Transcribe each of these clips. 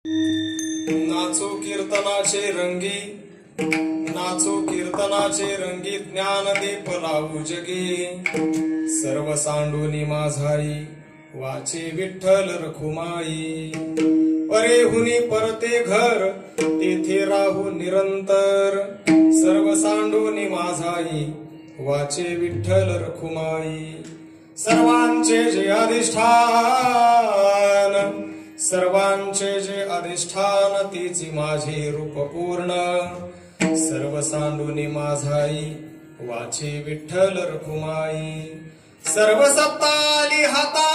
Nacho कीर्तनाचे रंगी, nacho कीर्तनाचे रंगी, ज्ञानदीप लावू जगी। सर्व सांडूनी माझाई, वाचे विठ्ठल रखुमाई। परेहुनी परते घर, तेथे राहू निरंतर। सर्व सांडूनी माझाई, वाचे विठ्ठल रखुमाई। सर्वांचे जे अधिष्ठान, सर्वांचे जे अधिष्ठान, तीची माझे रूप पूर्ण। सर्व सांडूनी माझाई, वाचे विठ्ठल रखुमाई। सर्व सत्ताली हाता,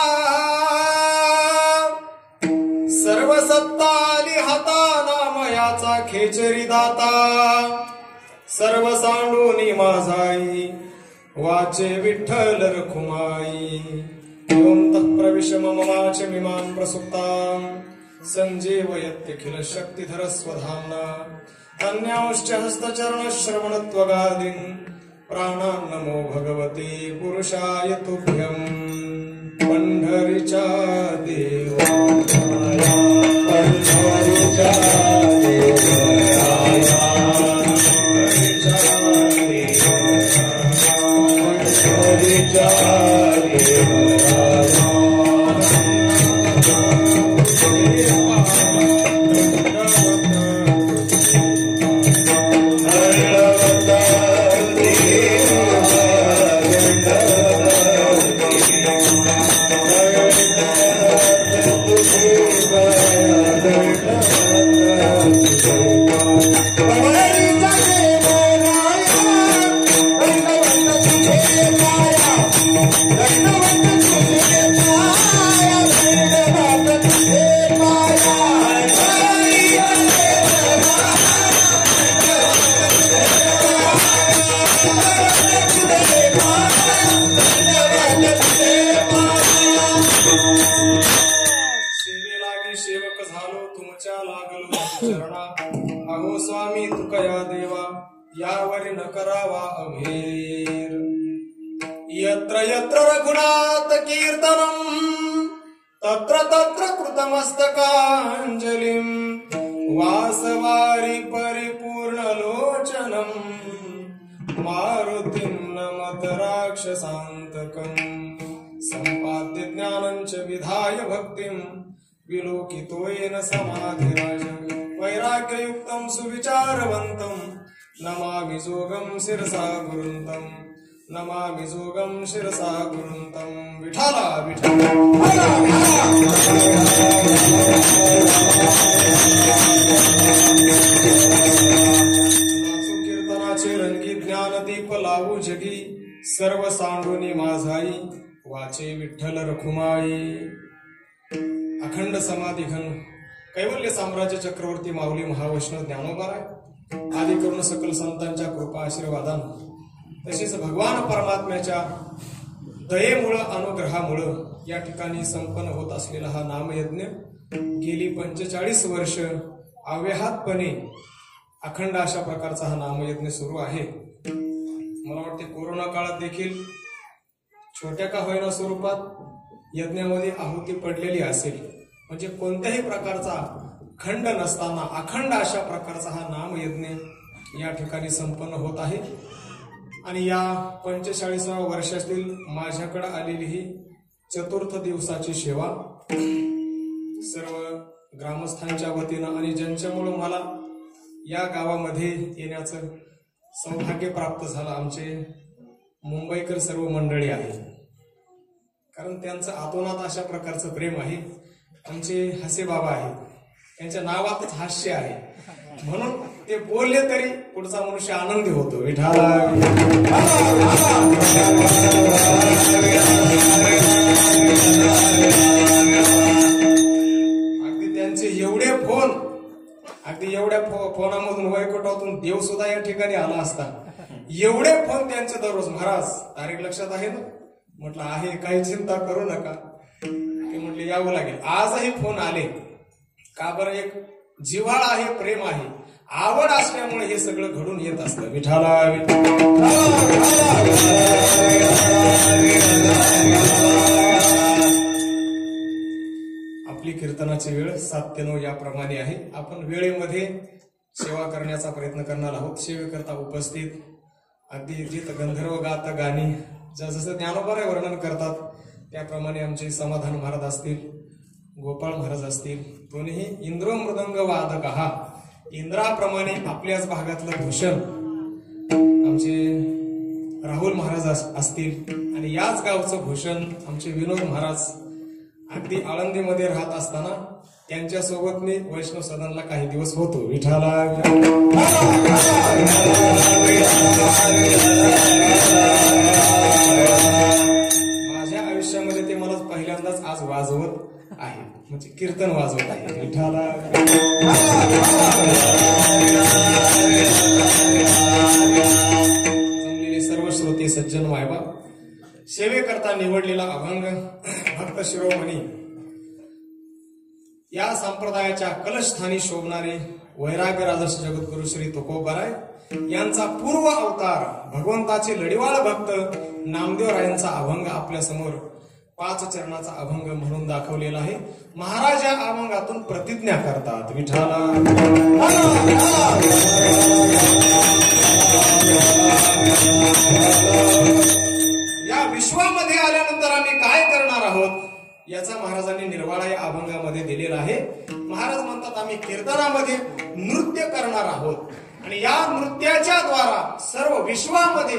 सर्व सत्ताली हाता, नामयाचा खेचरी दाता। सर्व सांडूनी माझाई, वाचे विठ्ठल रखुमाई। योऽन्तः प्रविश मम वाचमिमां प्रसुप्तां, सञ्जीवयत्यखिल शक्तिधर स्वधाम्ना। अन्यांश्च हस्तचरणश्रवणत्वगादीन् प्राणान् नमो भगवते पुरुषाय तुभ्यम्। पंढरीच्या देवराया, पंढरीच्या देवराया, पंढरीच्या अहो स्वामी तुकया देवा, यावरी न करावा अभेर। यत्र यत्र रघुनाथ कीर्तनम्, तत्र तत्र कृतमस्तकाञ्जलिम्। वासवारी परिपूर्ण लोचनम्, मारुतिं नमत राक्षसान्तकम्। सम्पाद्य ज्ञानं च विधाय भक्तिम्, विलोकितोयेन समाधिराज। वैराग्ययुक्तं सुविचारवन्तं, नमामि जोगं शिरसा गुरुन्तं। नमामि जोगं शिरसा गुरुन्तं। विठ्ठला विठ्ठला नाचो कीर्तनाचे रंगी, ज्ञानदीप लावू जगी। सर्व सांडूनी माझाई, वाचे विठ्ठल रखुमाई। अखंड समाधी घन कैवल्य साम्राज्य चक्रवर्ती माऊली महावैष्णव ज्ञानोबाराय आदी करून सकल संतांच्या कृपा आशीर्वादानं, तसेच भगवान परमात्म्याच्या दयेमुळे अनुग्रहामुळे या ठिकाणी संपन्न होत असलेला हा नामयज्ञ गेली 45 वर्ष अव्याहतपणे अखंड अशा प्रकारचा हा नामयज्ञ सुरू आहे। मला वाटते कोरोना काळात देखील छोट्या का होईना स्वरूपात यज्ञामध्ये आहुती पडलेली असेल, म्हणजे कोणत्याही प्रकारचा खंड नसताना अखंड अशा प्रकारचा हा नामयज्ञ या ठिकाणी संपन्न होत आहे। आणि या 45व्या वर्षातील माझ्याकडे आलेली ही चतुर्थ दिवसाची सेवा सर्व ग्रामस्थांच्या वतीनं आणि ज्यांच्यामुळे मला या गावामध्ये येण्याचं सौभाग्य प्राप्त झालं, आमचे मुंबईकर सर्व मंडळी आहे। कारण त्यांचं आतोनात अशा प्रकारचं प्रेम आहे। आमचे हसे बाबा आहे, त्यांच्या नावातच हास्य आहे, म्हणून ते बोलले तरी पुढचा मनुष्य आनंदी होतो। विठ्ठला अगदी त्यांचे एवढे फोन, अगदी एवढ्या फोनामधून वैकुंठातून देव सुद्धा या ठिकाणी आला असता, एवढे फोन त्यांचे दररोज। महाराज तारीख लक्षात आहे ना? म्हटलं आहे, काही चिंता करू नका। ते म्हटले यावं लागेल। आजही फोन आले का बरं? एक जिव्हाळा आहे, प्रेम आहे, आवड असल्यामुळे हे सगळं घडून येत असतं। विठ्ठला आपली कीर्तन कीर्तनाची वेळ 7 ते 9 याप्रमाणे आहे. आपण वेळेमध्ये सेवा करण्याचा प्रयत्न करणार आहोत. सेवेकरता उपस्थित अगदी जित गंधर्व गात गाणी जसं ज्ञानोबाराय वर्णन करतात त्याप्रमाणे आमचे समाधान महाराज असतील, गोपाळ महाराज असतील, दोन्ही इंद्र मृदंग वादक हा इंद्राप्रमाणे आपल्याच भागातलं भूषण आमचे राहुल महाराज असतील आणि याच गावचं भूषण आमचे विनोद महाराज अगदी आळंदीमध्ये राहत असताना त्यांच्यासोबत मी वैष्णव सदनला काही दिवस होतो. विठाला माझ्या आयुष्यामध्ये ते मला पहिल्यांदाच आज वाजवत आहे, म्हणजे कीर्तन वाजवत आहे. विठाला जमलेले सर्व श्रोते सज्जन मायबाप, सेवेकरता निवडलेला अभंग भक्त शिरोमणी या संप्रदायाच्या कलशस्थानी शोभणारे वैराग्य राजर्ष जगद्गुरु श्री तुकोबाराय यांचा पूर्व अवतार भगवंताचे लढीवाळ भक्त नामदेवरायांचा अभंग आपल्या समोर 5 चरणाचा अभंग म्हणून दाखवलेला आहे. महाराज या अभंगातून प्रतिज्ञा करतात. विठाला या विश्वामध्ये आल्यानंतर आम्ही काय करणार आहोत याचा महाराजांनी निर्वाळा या अभंगामध्ये दिलेला आहे. महाराज म्हणतात आम्ही कीर्तनामध्ये नृत्य करणार आहोत आणि या नृत्याच्या द्वारा सर्व विश्वामध्ये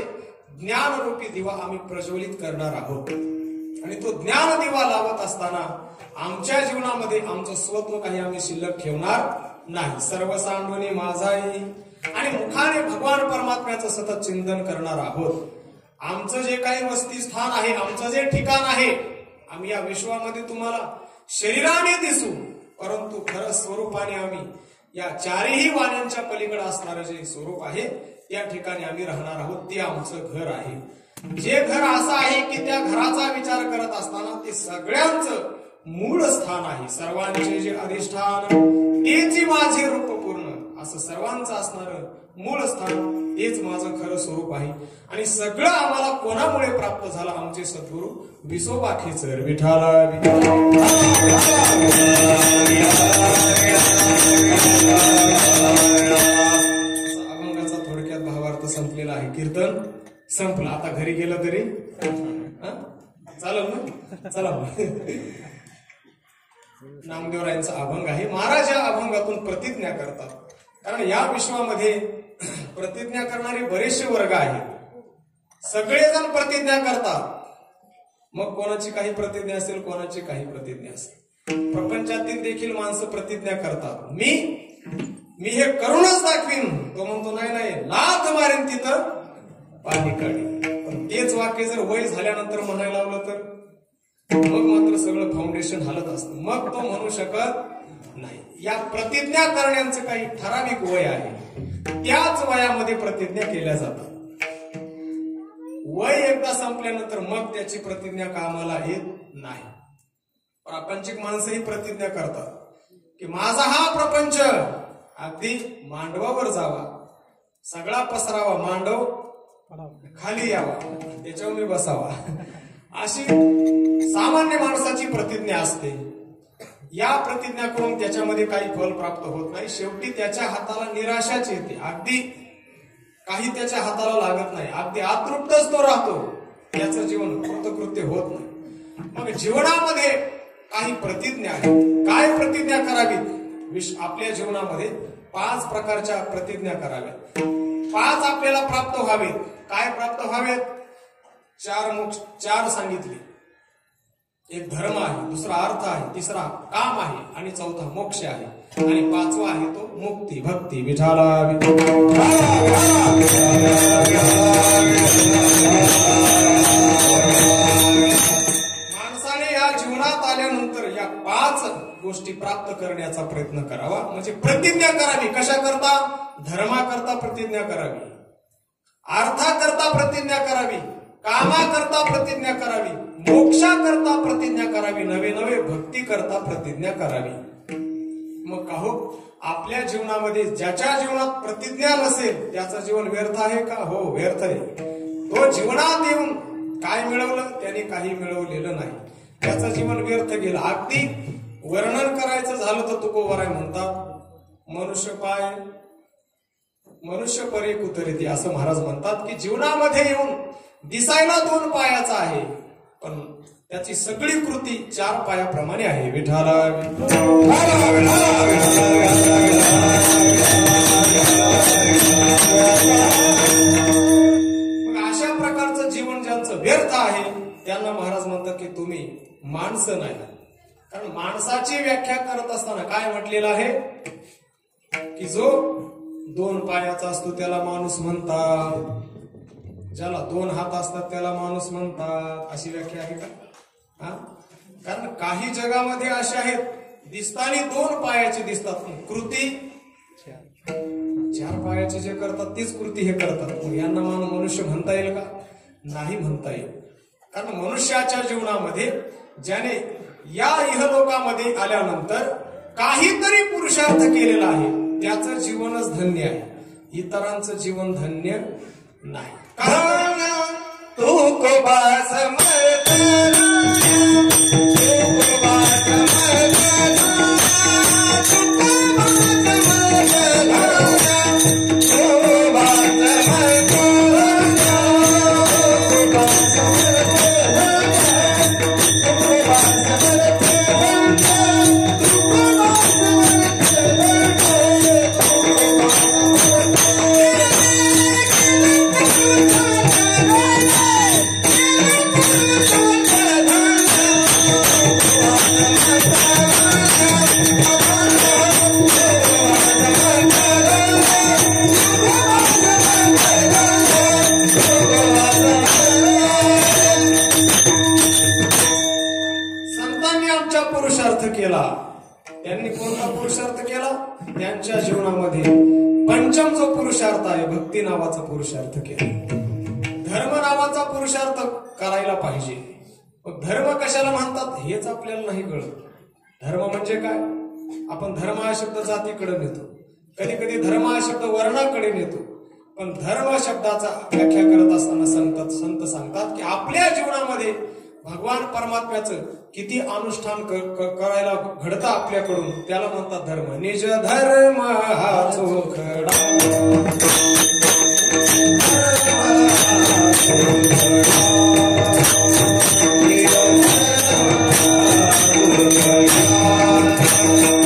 ज्ञानरूपी दिवा आम्ही प्रज्वलित करणार आहोत. आणि तो ज्ञान दिवा लावत असताना आमच्या जीवनामध्ये आमचं स्वत्व काही आम्ही शिल्लक ठेवणार नाही. सर्व सांडोनी माझाई आणि मुखाने भगवान परमात्म्याचं सतत चिंतन करणार आहोत. आमचं जे काही वस्ती स्थान आहे, आमचं जे ठिकाण आहे, आम्ही या विश्वामध्ये तुम्हाला शरीराने दिसू परंतु खरं स्वरूपाने आम्ही या 4ही वाण्यांच्या पलीकडे असणारं जे स्वरूप आहे त्या ठिकाणी आम्ही राहणार आहोत. ते आमचं घर आहे. जे घर असं आहे की त्या घराचा विचार करत असताना ते सगळ्यांचं मूळ स्थान आहे. सर्वांचे जे अधिष्ठान तेच माझे रूप पूर्ण असं सर्वांचं असणारं मूळ स्थान तेच माझं खरं स्वरूप आहे. आणि सगळं आम्हाला कोणामुळे प्राप्त झालं? आमचे सद्गुरू विसोबा खेचर विठाला अभंगाचा थोडक्यात भावार्थ संपलेला आहे. कीर्तन संपलं. आता घरी गेलं तरी चालेल ना? चला नामदेवरायांचा अभंग आहे. महाराज या अभंगातून प्रतिज्ञा करतात. कारण या विश्वामध्ये प्रतिज्ञा करणारे बरेचसे वर्ग आहेत. सगळेजण प्रतिज्ञा करतात. मग कोणाची काही प्रतिज्ञा असेल, कोणाची काही प्रतिज्ञा असेल. प्रपंचातील देखील माणसं प्रतिज्ञा करतात. मी हे करूनच दाखवीन. तो म्हणतो नाही लाथ मारेन तिथं पाणी काढी. पण तेच वाक्य जर वय झाल्यानंतर म्हणायला लावलं तर मग मात्र सगळं फाउंडेशन हालत असतं. मग तो म्हणू शकत नाही. या प्रतिज्ञा करण्याचं काही ठराविक वय आहे. त्याच वयामध्ये प्रतिज्ञा केल्या जातात. वय एकदा संपल्यानंतर मग त्याची प्रतिज्ञा कामाला येत नाही. प्रापंचिक माणसं ही प्रतिज्ञा करतात की माझा हा प्रपंच अगदी मांडवावर जावा, सगळा पसरावा, मांडव खाली यावा, त्याच्यावर मी बसावा, अशी सामान्य माणसाची प्रतिज्ञा असते. या प्रतिज्ञा करून त्याच्यामध्ये काही फल प्राप्त होत नाही. शेवटी त्याच्या हाताला निराशाच येते. अगदी काही त्याच्या हाताला लागत नाही. अगदी अतृप्तच तो राहतो. त्याचं जीवन कृतकृत्य होत नाही. मग जीवनामध्ये काही प्रतिज्ञा आहेत. काय प्रतिज्ञा करावी? आपल्या जीवनामध्ये 5 प्रकारच्या प्रतिज्ञा कराव्यात. 5 आपल्याला प्राप्त व्हावेत. काय प्राप्त व्हावेत? 4 सांगितले. एक धर्म आहे, दुसरा अर्थ आहे, तिसरा काम आहे आणि चौथा मोक्ष आहे आणि 5वा आहे तो मुक्ती भक्ती. विठाला माणसाने या जीवनात आल्यानंतर या 5 गोष्टी प्राप्त करण्याचा प्रयत्न करावा. म्हणजे प्रतिज्ञा करावी. कशा करता? धर्माकरता प्रतिज्ञा करावी, अर्थाकरता प्रतिज्ञा करावी, कामाकरता प्रतिज्ञा करावी, मोक्षाकरता प्रतिज्ञा करावी, नवे भक्ती करता प्रतिज्ञा करावी. मग का हो, आपल्या जीवनामध्ये ज्याच्या जीवनात प्रतिज्ञा नसेल त्याचं जीवन व्यर्थ आहे का? हो, व्यर्थ आहे. तो जीवनात येऊन काय मिळवलं? त्याने काही मिळवलेलं नाही. त्याचं जीवन व्यर्थ गेलं. अगदी वर्णन करायचं झालं तर तुकोबाराय म्हणतात मनुष्य परी कुतरिती असं महाराज म्हणतात की जीवनामध्ये येऊन दिसायला 2 पायाचा आहे पण त्याची सगळी कृती 4 पायाप्रमाणे आहे. विठाला मग अशा प्रकारचं जीवन ज्यांचं व्यर्थ आहे त्यांना महाराज म्हणतात की तुम्ही माणसं नाही. कारण माणसाची व्याख्या करत असताना काय म्हटलेलं आहे की जो 2 पायाचा असतो त्याला माणूस म्हणतात, ज्याला 2 हात असतात त्याला माणूस म्हणतात, अशी व्याख्या आहे का? कारण काही जगामध्ये असे आहेत दिसतानी 2 पायाचे दिसतात कृती 4 पायाचे जे करतात तीच कृती हे करतात. मग यांना मनुष्य म्हणता येईल का? नाही म्हणता येईल. कारण मनुष्याच्या जीवनामध्ये ज्याने या इहलोकामध्ये आल्यानंतर काहीतरी पुरुषार्थ केलेला आहे त्याचं जीवनच धन्य आहे, इतरांचं जीवन धन्य नाही. त्यांनी कोणता पुरुषार्थ केला? त्यांच्या जीवनामध्ये पंचम जो पुरुषार्थ आहे भक्ती नावाचा पुरुषार्थ केला. धर्म नावाचा पुरुषार्थ करायला पाहिजे. मग धर्म कशाला म्हणतात हेच आपल्याला नाही कळत. धर्म म्हणजे काय? आपण धर्म हा शब्द जातीकडे नेतो, कधी कधी धर्म हा शब्द वर्णाकडे नेतो. पण धर्म शब्दाचा व्याख्या करत असताना संत सांगतात की आपल्या जीवनामध्ये भगवान परमात्म्याचं किती अनुष्ठान करायला घडतं आपल्याकडून त्याला म्हणतात धर्म. निज धर्म हा चोखडा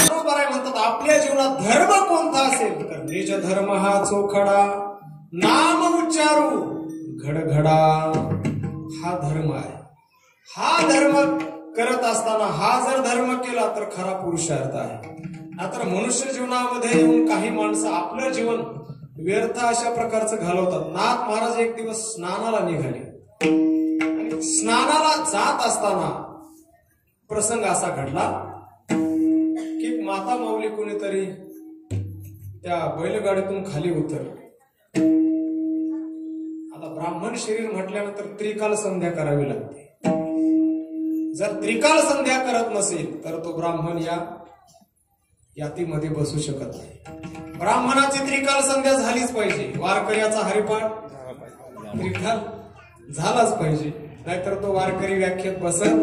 बरोबर आहे म्हणतात. आपल्या जीवनात धर्म कोणता असेल तर निज धर्म हा चोखडा नाम उच्चारू घडघडा हा धर्म आहे. हा धर्म करत असताना हा जर धर्म केला तर खरा पुरुषार्थ आहे. नाहीतर मनुष्य जीवनामध्ये येऊन काही माणसं आपलं जीवन व्यर्थ अशा प्रकारचं घालवतात. नाथ महाराज एक दिवस स्नानाला निघाले आणि स्नानाला जात असताना प्रसंग असा घडला की माता माऊली कोणीतरी त्या बैलगाडीतून खाली उतरले. आता ब्राह्मण शरीर म्हटल्यानंतर त्रिकाल संध्या करावी लागते. जर त्रिकाल संध्या करत नसेल तर तो ब्राह्मण या यातीमध्ये बसू शकत नाही. ब्राह्मणाची त्रिकाल संध्या झालीच पाहिजे. वारकऱ्याचा हरिपाठ त्रिकाल झालाच पाहिजे, नाहीतर तो वारकरी व्याख्येत बसत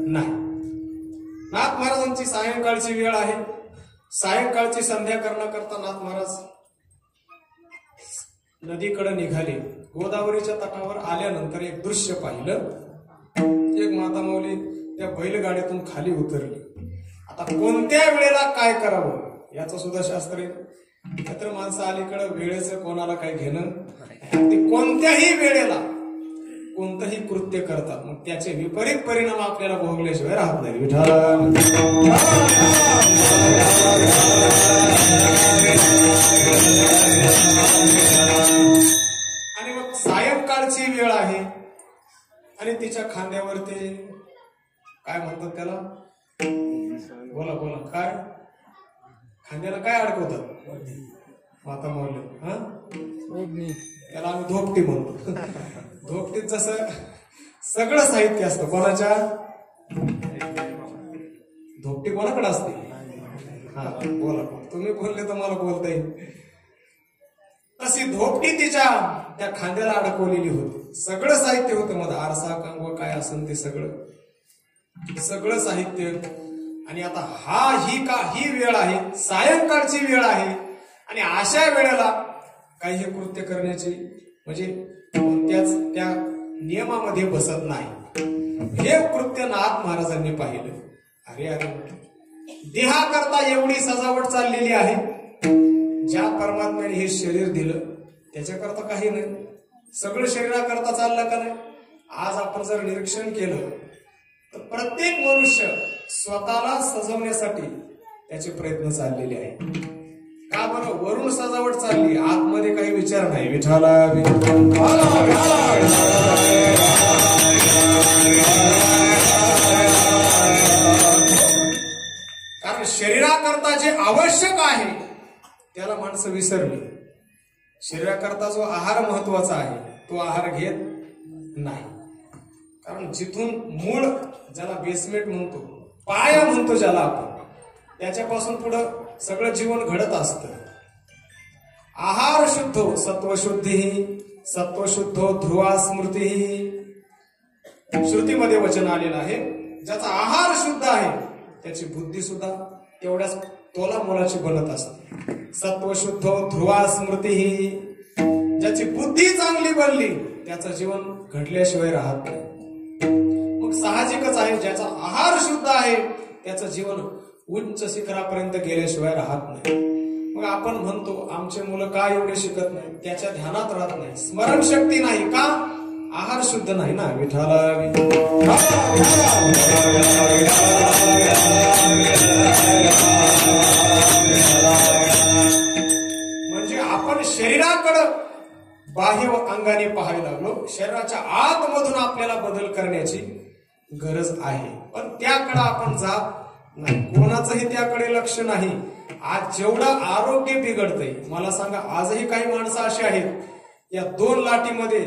नाही. नाथ महाराजांची सायंकाळची वेळ आहे. सायंकाळची संध्या करण्याकरता नाथ महाराज नदीकडे निघाले. गोदावरीच्या तटावर आल्यानंतर एक दृश्य पाहिलं. एक माता माऊली त्या बैलगाडीतून खाली उतरली. आता कोणत्या वेळेला काय करावं याचं सुद्धा शास्त्र आहे. तर माणसं अलीकडे वेळेचं कोणाला काय घेणं, ते कोणत्याही वेळेला कोणतंही कृत्य करतात. मग त्याचे विपरीत परिणाम आपल्याला भोगल्याशिवाय राहत नाही. आणि मग सायंकाळची वेळ आहे आणि तिच्या खांद्यावर ते काय म्हणतात त्याला, बोला बोला काय खांद्याला काय अडकवतात माता माऊली? त्याला आम्ही धोपटी म्हणतो. धोपटीत जसं सगळं साहित्य असतं. कोणाच्या धोपटी कोणाकडे असते? हा बोला, तुम्ही बोलले तर मला बोलता येईल. तशी धोपटी तिच्या त्या खांद्याला अडकवलेली होती. सगळं साहित्य होतं मध्ये, आरसा कंगवा काय असेल ते सगळं साहित्य. आणि आता ही वेळ आहे, सायंकाळची वेळ आहे आणि अशा वेळेला काही हे कृत्य करण्याची म्हणजे कोणत्याच त्या नियमामध्ये बसत नाही। हे कृत्य नाथ महाराजांनी पाहिलं। अरे देहाकरता एवढी सजावट चाललेली आहे, ज्या परमात्म्याने हे शरीर दिलं त्याच्याकरता काही नाही, सगळं शरीराकरता चाललं का नाही? आज आपण जर निरीक्षण केलं तर प्रत्येक मनुष्य स्वतःला सजवण्यासाठी त्याचे प्रयत्न चाललेले आहेत। का बरं? वरून सजावट चालली, आतमध्ये काही विचार नाही। विठाला कारण शरीराकरता जे आवश्यक आहे त्याला माणसं विसरली। शरीराकरता जो आहार महत्वाचा आहे तो आहार घेत नाही। कारण जिथून मूळ, ज्याला बेसमेंट म्हणतो, पाया म्हणतो ज्याला आपण, त्याच्यापासून पुढे सगळं जीवन घडत असतं। आहार शुद्धो सत्वशुद्धी, सत्वशुद्धो ध्रुवा स्मृती, श्रुतीमध्ये वचन आलेलं आहे। ज्याचा आहार शुद्ध आहे त्याची बुद्धी सुद्धा तेवढ्याच तोला मोलाची बनत असते। सत्वशुद्धो ध्रुवा स्मृती, ज्याची बुद्धी चांगली बनली त्याचं जीवन घडल्याशिवाय राहत नाही। मग साहजिकच आहे, ज्याचा आहार शुद्ध आहे त्याचं जीवन उंच शिखरापर्यंत गेल्याशिवाय राहत नाही। मग आपण म्हणतो आमचे मुलं का एवढे शिकत नाही? त्याच्या ध्यानात राहत नाही, स्मरणशक्ती नाही। का? आहार शुद्ध नाही ना। विठाला म्हणजे आपण शरीराकडं बाह्य अंगाने पाहायला लागलो, शरीराच्या आतमधून आपल्याला बदल करण्याची गरज आहे, पण त्याकडे आपण जात नाही, कोणाचंही त्याकडे लक्ष नाही। आज जेवढं आरोग्य बिघडतंय, मला सांगा आजही काही माणसं अशी आहेत या 2 लाटीमध्ये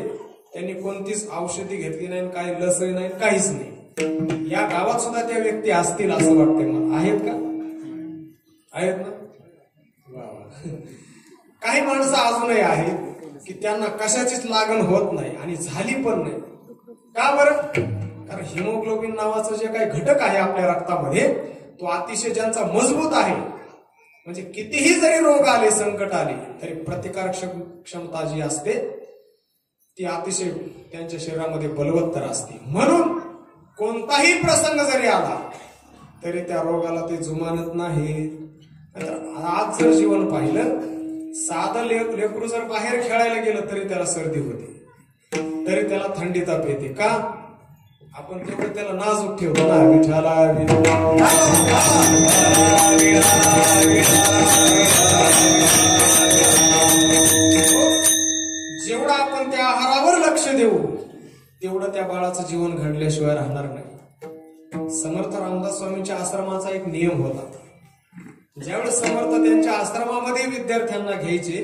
त्यांनी कोणतीच औषधी घेतली नाही, काही लसही नाही, काहीच नाही। या गावात सुद्धा त्या व्यक्ती असतील असं वाटतंय मला। आहेत का? आहेत ना? काही माणसं अजूनही आहेत की त्यांना कशाचीच लागण होत नाही आणि झाली पण नाही। का बरं? कारण हिमोग्लोबिन नावाचं जे काही घटक आहे आपल्या रक्तामध्ये तो अतिशय ज्यांचा मजबूत आहे, म्हणजे कितीही जरी रोग आले, संकट आले तरी प्रतिकारक क्षमता जी असते ती अतिशय त्यांच्या शरीरामध्ये बलवत्तर असते। म्हणून कोणताही प्रसंग जरी आला तरी त्या रोगाला ते जुमानत नाही। आज जर जीवन पाहिलं, साधं लेकरू जर बाहेर खेळायला गेलं तरी त्याला सर्दी होते, तरी त्याला थंडी ताप येते। का? आपण तेवढं त्याला नाजूक ठेवतो ना। विठाला जेवढं आपण त्या आहारावर लक्ष देऊ तेवढं त्या बाळाचं जीवन घडल्याशिवाय राहणार नाही। समर्थ रामदास स्वामींच्या आश्रमाचा एक नियम होता, ज्यावेळेस समर्थ त्यांच्या आश्रमामध्ये विद्यार्थ्यांना घ्यायचे,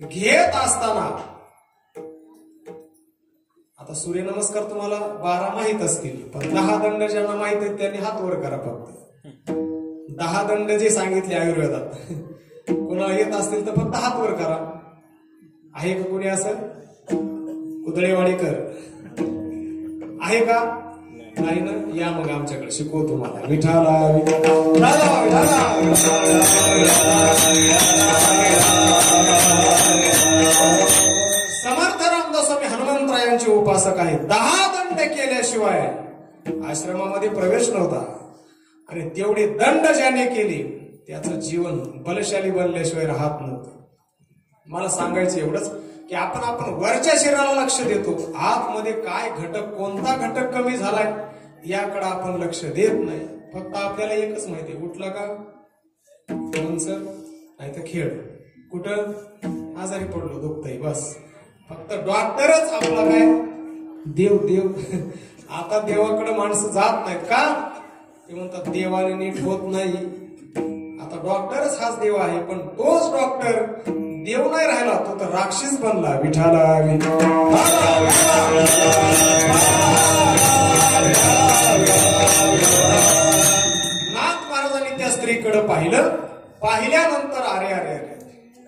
घेत असताना, आता सूर्यनमस्कार तुम्हाला 12 माहित असतील, पण 10 दंड ज्यांना माहित आहेत त्यांनी हात वर करा फक्त। 10 दंड जे सांगितले आयुर्वेदात, कोणाला येत असतील तर फक्त हात वर करा। आहे का कोणी असं? कुदळेवाडीकर आहे का? नाही ना? या मग आमच्याकडे शिकवतो तुम्हाला। विठाला समर्थ रामदास स्वामी हनुमंतरायांचे उपासक आहेत। 10 दंड केल्याशिवाय आश्रमामध्ये प्रवेश नव्हता आणि तेवढे दंड ज्याने केले त्याचं जीवन बलशाली बनल्याशिवाय राहत नव्हतं। मला सांगायचं एवढंच की आपण वरच्या शरीराला लक्ष देतो, आतमध्ये काय घटक, कोणता घटक कमी झालाय याकडे आपण लक्ष देत नाही। फक्त आपल्याला एकच माहिती, उठला का सर, नाही तर खेळ, कुठं आजारी पडलो दुखतंय, बस। फक्त डॉक्टरच आपला काय देव देव। आता देवाकडे माणसं जात नाहीत का? ते म्हणतात देवाने नीट होत नाही। आता डॉक्टरच हाच देव आहे, पण तोच डॉक्टर देव नाही राहिला, तो तर राक्षस बनला। विठाला नाथ महाराजांनी त्या स्त्रीकडे पाहिलं, पाहिल्यानंतर अरे अरे अरे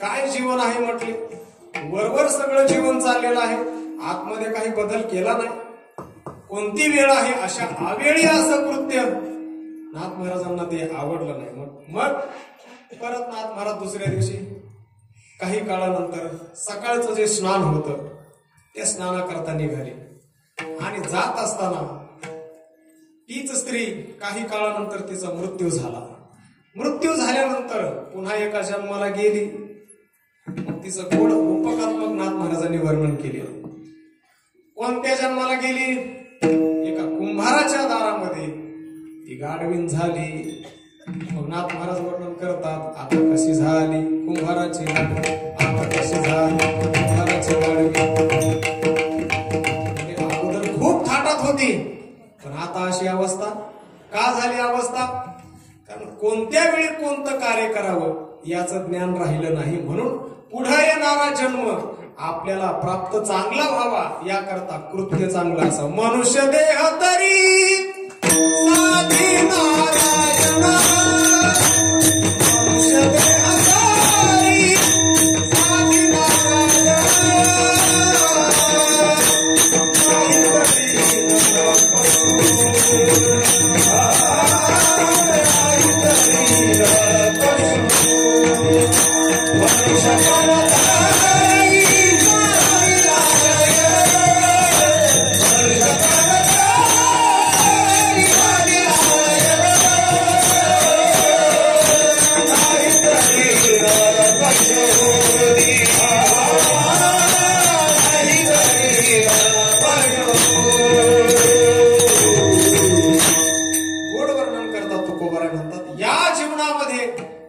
काय जीवन आहे म्हटले, वरवर सगळं जीवन चाललेलं आहे, आतमध्ये काही बदल केला नाही। कोणती वेळ आहे अशा अवेळी असं कृत्य? नाथ महाराजांना ते आवडलं नाही. मग परत नाथ महाराज दुसऱ्या दिवशी काही काळानंतर सकाळचं जे स्नान होतं त्या स्नानाकरता निघाले आणि जात असताना तीच स्त्री काही काळानंतर तिचा मृत्यू झाला. मृत्यू झाल्यानंतर पुन्हा एका जन्माला गेली. मग तिचं गोड रूपकात्मक नाथ महाराजांनी वर्णन केले. कोणत्या जन्माला गेली? एका कुंभाराच्या दारामध्ये ती गाढवीन झाली. मग नाथ महाराज वर्णन करतात, आता कशी झाली कुंभाराची गाढवी, आता कशी झाली कुंभाराची गाढवी. अगोदर खूप थाटात होती, पण आता अशी अवस्था का झाली? अवस्था कारण कोणत्या वेळी कोणतं कार्य करावं याचं ज्ञान राहिलं नाही. म्हणून पुढे येणारा जन्म आपल्याला प्राप्त चांगला व्हावा याकरता कृत्य चांगलं असावं. मनुष्य देह तरी साधी नारायण, मनुष्य देह तरी साधी नारायण,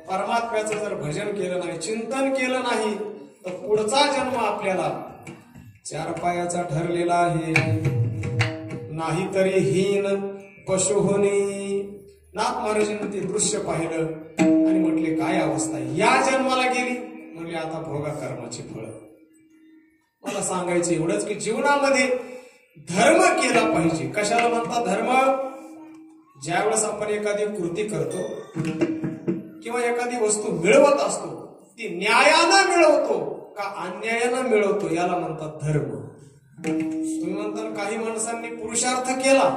परमात्म्याचं जर भजन केलं नाही, चिंतन केलं नाही तर पुढचा जन्म आपल्याला चार पायाचा ठरलेला आहे. नाहीतरी हीन पशु होणे. नाथ महाराजांनी ते दृश्य पाहिलं आणि म्हटले काय अवस्था आहे. या जन्माला गेली म्हणजे आता भोगा कर्माची फळ. मला सांगायचं एवढंच की जीवनामध्ये धर्म केला पाहिजे. कशाला म्हणतात धर्म? ज्यावेळेस आपण एखादी कृती करतो किंवा एखादी वस्तू मिळवत असतो ती न्यायानं मिळवतो का अन्यायानं मिळवतो याला म्हणतात धर्म. तुम्ही म्हणता काही माणसांनी पुरुषार्थ केला.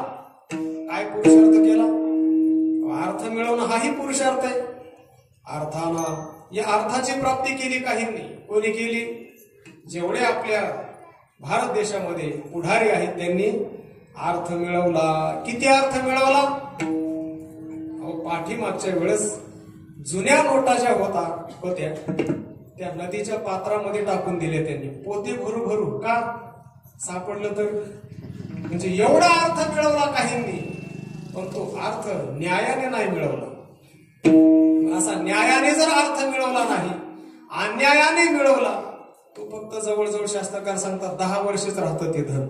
काय पुरुषार्थ केला? अर्थ मिळवणं हाही पुरुषार्थ आहे. अर्थानं या अर्थाची प्राप्ती केली काहींनी. कोणी केली? जेवढे आपल्या भारत देशामध्ये पुढारी आहेत त्यांनी अर्थ मिळवला. किती अर्थ मिळवला? पाठीमागच्या वेळेस जुन्या नोटा ज्या होत्या त्या नदीच्या पात्रामध्ये टाकून दिले त्यांनी. पोते भरू भरू का सापडलं तर म्हणजे एवढा अर्थ मिळवला काहींनी, पण तो अर्थ न्यायाने नाही मिळवला. असा न्यायाने जर अर्थ मिळवला नाही, अन्यायाने मिळवला तो फक्त जवळजवळ शास्त्रकार सांगतात 10 वर्षच राहतं ते धन.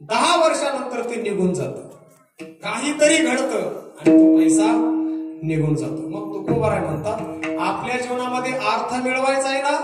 10 वर्षानंतर ते निघून जातं. काहीतरी घडतं आणि तो पैसा निघून जातो. मग तो कुंभार म्हणतात आपल्या जीवनामध्ये अर्थ मिळवायचा आहे ना,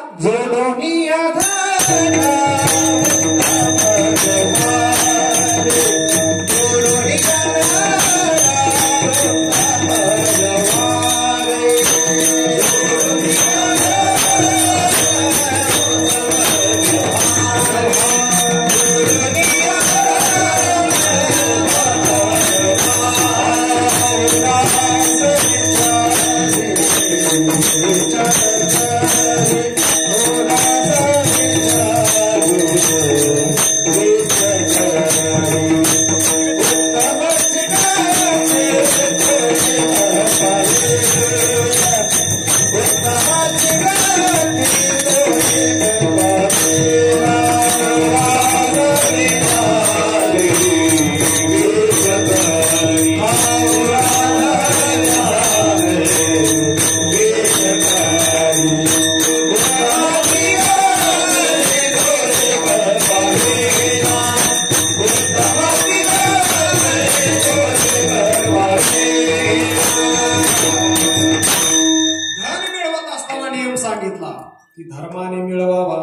धर्माने मिळवावा.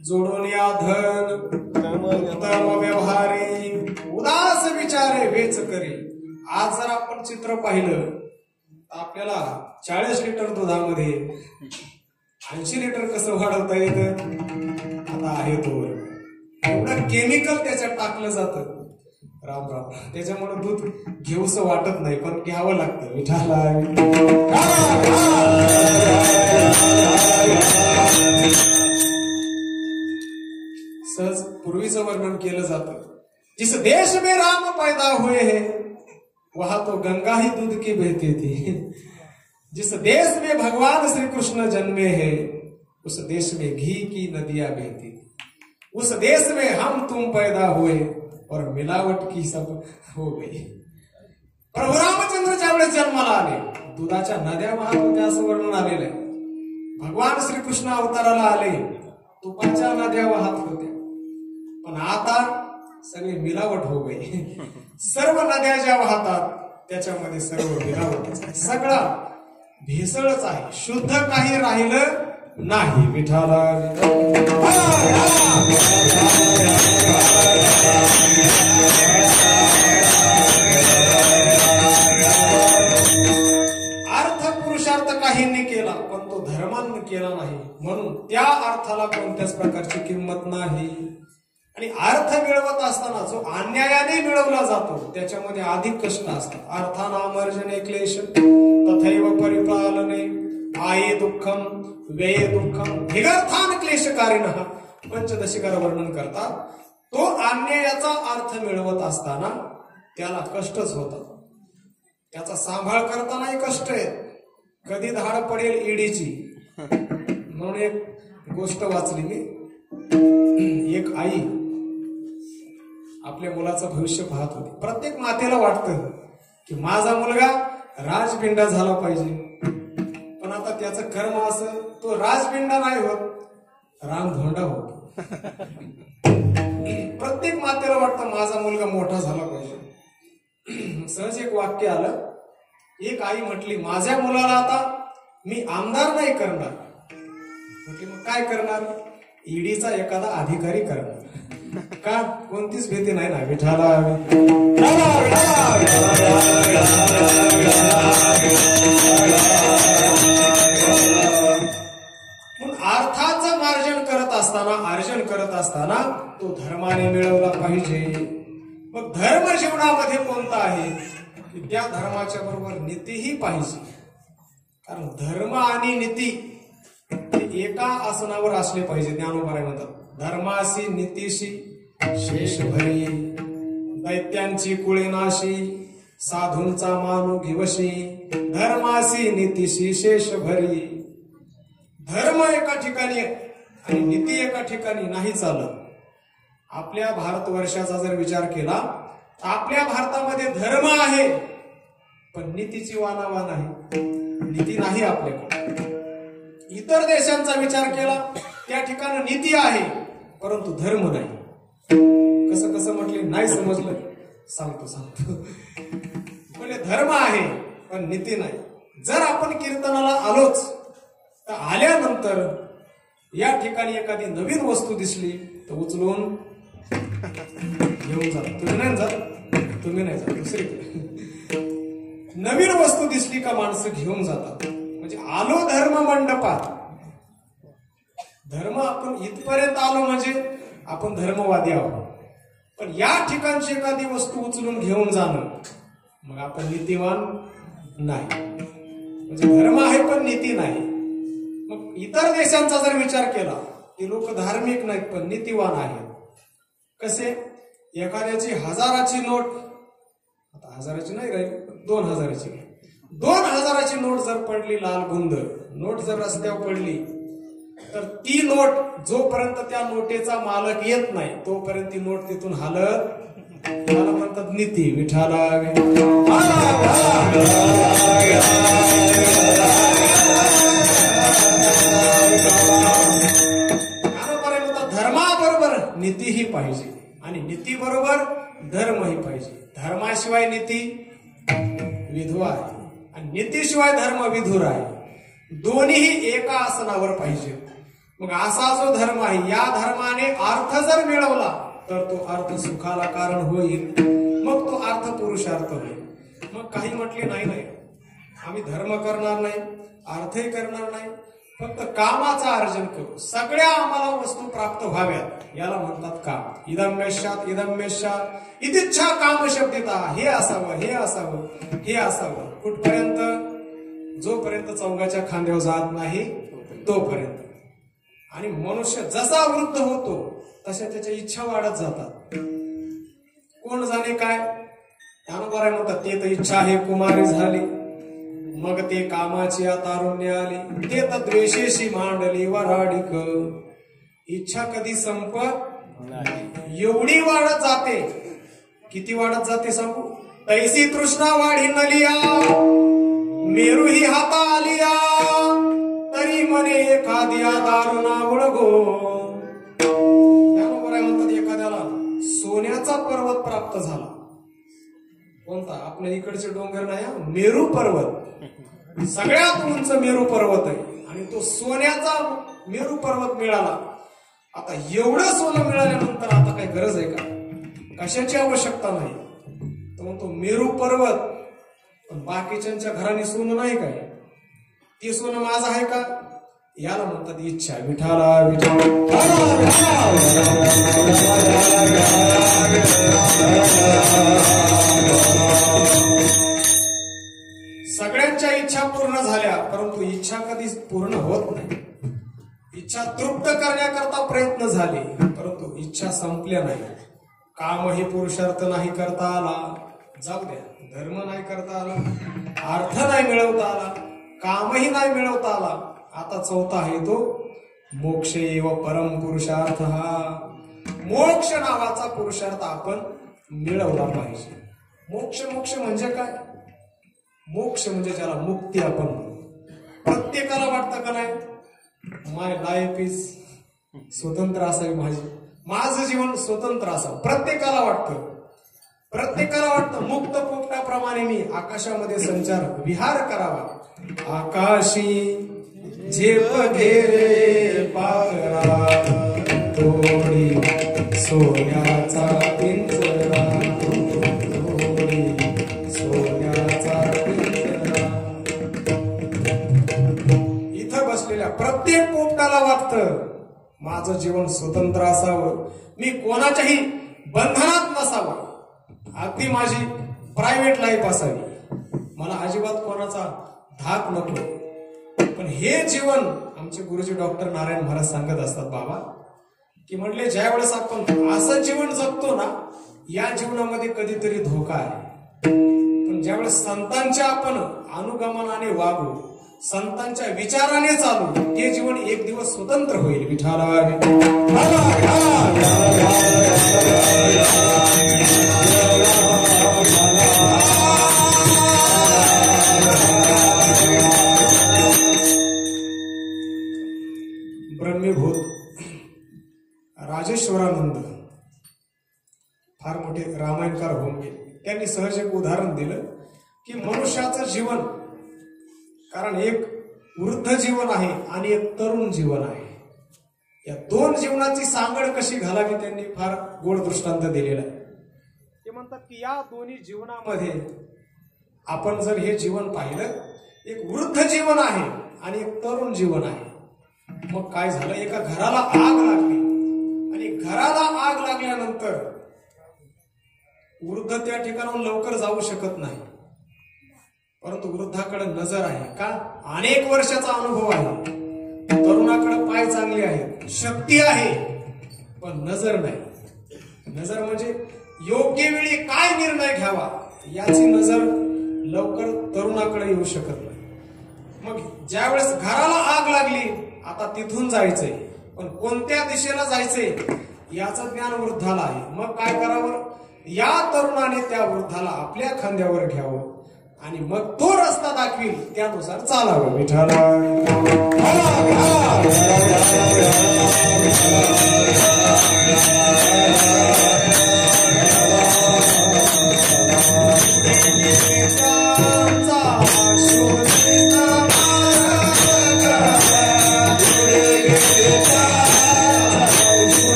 जोडून या धन उत्तम व्यवहारी, उदास विचारे वेच करी. आज जर आपण चित्र पाहिलं तर आपल्याला 40 लिटर दुधामध्ये 80 लिटर कसं वाढवता येतं? आता आहे तो एवढं केमिकल त्याच्यात टाकलं जातं राम राम. त्याच्यामुळे दूध घेऊस वाटत नाही, पण घ्यावं लागतं. विठाला सहज पूर्वीचं वर्णन केलं जातं. जिस देश में राम पैदा हुए हैं वहां तो गंगा ही दूध की बहती थी. जिस देश में भगवान श्री कृष्ण जन्मे हैं उस देश में घी की नदियां बहती थी. उस देश में हम तुम पैदा हुए और मिलावट की सब हो गई. प्रभू रामचंद्र ज्यावेळेस जन्माला आले दुधाच्या नद्या वाहत होत्या असं वर्णन आलेलं आहे. भगवान श्रीकृष्ण अवताराला आले तुपाच्या नद्या वाहत होत्या. पण आता सगळी मिलावट हो गई. सर्व नद्या ज्या वाहतात त्याच्यामध्ये सर्व मिलावट, सगळा भेसळच आहे. शुद्ध काही राहिलं नाही. विठाला अर्थ पुरुषार्थ काहींनी केला पण तो धर्मानं केला नाही, म्हणून त्या अर्थाला कोणत्याच प्रकारची किंमत नाही. आणि अर्थ मिळवत असताना जो अन्यायाने मिळवला जातो त्याच्यामध्ये अधिक कष्ट असतात. अर्थानामर्जने क्लेश तथैव परिपालने आये दुःखम व्यये दुःखम धिगर्थान क्लेशकारिणः पंचदशिकार वर्णन करतात. तो अन्यायाचा अर्थ मिळवत असताना त्याला कष्टच होतात. त्याचा सांभाळ करतानाही कष्ट आहे. कधी धाड पडेल ईडीची. म्हणून एक गोष्ट वाचली मी. एक आई आपल्या मुलाचं भविष्य पाहत होती. प्रत्येक मातेला वाटतं की माझा मुलगा राजबिंडा झाला पाहिजे, पण आता त्याचं कर्म असं तो राजबिंडा नाही होत, रामधोंडा होतो. प्रत्येक मातेला वाटतं माझा मुलगा मोठा झाला पाहिजे. सहज एक वाक्य आलं. एक आई म्हटली माझ्या मुलाला आता मी आमदार नाही करणार. म्हटली मग काय करणार? ईडीचा एखादा अधिकारी करणार. का? कोणतीच भीती नाही ना. विठाला अर्थाचं मार्जन करत असताना अर्जन करत असताना तो धर्माने मिळवला पाहिजे. मग धर्म जीवनामध्ये कोणता आहे की त्या धर्माच्या बरोबर नीतीही पाहिजे. कारण धर्म आणि नीती एका आसनावर असले पाहिजे. ज्ञानोबराय म्हणतात धर्माशी नीतीशी शेष भरी दैत्यांची कुळे नाशी साधूंचा मानू घेवशी धर्माशी नीतीशी शेष भरी. धर्म एका ठिकाणी आणि नीती एका ठिकाणी नाही चालत. आपल्या भारतवर्षाचा जर विचार केला तर आपल्या भारतामध्ये धर्म आहे पण नीतीची वानावा नाही. नीती नाही आपल्याकडे. इतर देशांचा विचार केला त्या ठिकाणी नीती आहे परंतु धर्म नाही. कसं कसं म्हटले नाही समजलं? सांगतो. म्हणजे धर्म आहे पण नीती नाही. जर आपण कीर्तनाला आलोच तर आल्यानंतर या ठिकाणी एखादी नवीन वस्तू दिसली तर उचलून घेऊन जा. तुम्ही नाही जात दुसरीकडे. नवीन वस्तू दिसली का माणसं घेऊन जातात. म्हणजे आलो धर्म मंडपात. धर्म आपण इथपर्यंत आलो म्हणजे आपण धर्मवादी आहोत. पण या ठिकाणची एखादी वस्तू उचलून घेऊन जाणं मग आपण नीतिवान नाही. म्हणजे धर्म आहे पण नीती नाही. मग इतर देशांचा जर विचार केला की लोक धार्मिक नाहीत पण नीतिवान आहेत. कसे? एखाद्याची 1000ची नोट, आता 1000ची नाही राहील 2000ची, 2000ची नोट जर पडली लाल गुंद नोट जर रस्त्यावर पडली तर ती नोट जोपर्यंत त्या नोटेचा मालक येत नाही तोपर्यंत ती नोट तिथून हालत. त्याला म्हणतात नीती. विठाला धर्माबरोबर नीतीही पाहिजे आणि नीती बरोबर धर्मही पाहिजे. धर्माशिवाय नीती विधवा आहे आणि नीतीशिवाय धर्म विधुर आहे. दोन्हीही एका आसनावर पाहिजे. मग असा जो धर्म आहे या धर्माने अर्थ जर मिळवला तर तो अर्थ सुखाला कारण होईल. मग तो अर्थ पुरुषार्थ होईल. मग काही म्हटले नाही आम्ही धर्म करणार नाही अर्थही करणार नाही फक्त कामाचा अर्जन करू, सगळ्या आम्हाला वस्तू प्राप्त व्हाव्यात, याला म्हणतात काम. इदम्यश्यात इदम्यश्यात इतिच्छा काम शब्दिता. हे असावं, हे असावं, हे असावं. कुठपर्यंत? जोपर्यंत चौघाच्या खांद्यावर जात नाही तोपर्यंत. आणि मनुष्य जसा वृद्ध होतो तशा त्याच्या इच्छा वाढत जातात. कोण जाणे काय त्यानुसार म्हणतात, ते तर इच्छा हे कुमारी झाली, मग ते कामाची तारुण्य आली, ते तर द्वेषेशी मांडली वराडिक. इच्छा कधी संपत नाही, एवढी वाढत जाते. किती वाढत जाते सांगू? तैसी तृष्णा वाढी नलिया, मेरू ही हाता आलिया, तरी मने एखाद्या दारुणा उडगो. त्यानुसार म्हणतात, एखाद्याला सोन्याचा पर्वत प्राप्त झाला. कोणता? आपल्या इकडचे डोंगर नाही, मेरू पर्वत सगळ्यात उंच मेरू पर्वत आहे, आणि तो सोन्याचा मेरू पर्वत मिळाला. आता एवढं सोनं मिळाल्यानंतर आता काही गरज आहे का? कशाची आवश्यकता नाही. तो म्हणतो मेरू पर्वत, पण बाकीच्यांच्या घराने सोनं नाही काय, ते सोनं माझं आहे का? याला म्हणतात इच्छा. विठाला सगळ्यांच्या इच्छा पूर्ण झाल्या, परंतु इच्छा कधी पूर्ण होत नाही. इच्छा तृप्त करण्याकरता प्रयत्न झाले, परंतु इच्छा संपल्या नाही. कामही पुरुषार्थ नाही करता आला, जाऊ द्या, धर्म नाही करता आला, अर्थ नाही मिळवता आला, कामही नाही मिळवता आला. आता चौथा आहे तो मोक्ष एव परम पुरुषार्थ. हा मोक्ष नावाचा पुरुषार्थ आपण मिळवला पाहिजे. मोक्ष मोक्ष म्हणजे काय? मोक्ष म्हणजे ज्याला मुक्ती आपण म्हणतो. प्रत्येकाला वाटतं का नाही, माय लाईफ इज स्वतंत्र असावी, माझं जीवन स्वतंत्र असावं. प्रत्येकाला वाटतं. मुक्त पोपटाप्रमाणे मी आकाशामध्ये संचार विहार करावा. आकाशी झेप घेरे पाखरा, तोडी सोन्याचा पिंजरा, तोडी सोन्याचा पिंजरा. इथं बसलेल्या प्रत्येक पोपटाला वाटतं माझं जीवन स्वतंत्र असावं, मी कोणाच्याही बंधनात नसावं, अगदी माझी प्रायव्हेट लाईफ असावी, मला अजिबात कोणाचा धाक नको. पण हे जीवन आमचे गुरुजी डॉक्टर नारायण महाराज सांगत असतात, बाबा की म्हटले ज्या वेळेस आपण असं जीवन जगतो ना, या जीवनामध्ये कधीतरी धोका आहे. पण ज्यावेळेस संतांच्या आपण अनुगमनाने वागू, संतांच्या विचाराने चालू, ते जीवन एक दिवस स्वतंत्र होईल. विठाला ब्रह्मीभूत राजेश्वरानंद फार मोठे रामायणकार होऊन गेले. त्यांनी सहज एक उदाहरण दिलं की मनुष्याचं जीवन, कारण एक वृद्ध जीवन आहे आणि एक तरुण जीवन आहे, या दोन जीवनाची सांगड कशी घालावी त्यांनी फार गोड दृष्टांत दिलेला आहे. ते म्हणतात की या दोन्ही जीवनामध्ये आपण जर हे जीवन पाहिलं, एक वृद्ध जीवन आहे आणि एक तरुण जीवन आहे. मग काय झालं, एका घराला आग लागली आणि घराला आग लागल्यानंतर वृद्ध त्या ठिकाणाहून लवकर जाऊ शकत नाही, परंतु वृद्धाकडे नजर आहे का, अनेक वर्षाचा अनुभव आहे. तरुणाकडे पाय चांगले आहेत, शक्ती आहे, पण नजर नाही. नजर म्हणजे योग्य वेळी काय निर्णय घ्यावा याची नजर लवकर तरुणाकडे येऊ शकत नाही. मग ज्या वेळेस घराला आग लागली, आता तिथून जायचंय, पण कोणत्या दिशेला जायचंय याचं ज्ञान वृद्धाला आहे. मग काय करावं, या तरुणाने त्या वृद्धाला आपल्या खांद्यावर घ्यावं आणि मग तो रस्ता दाखवील त्यानुसार चालावं. विठाला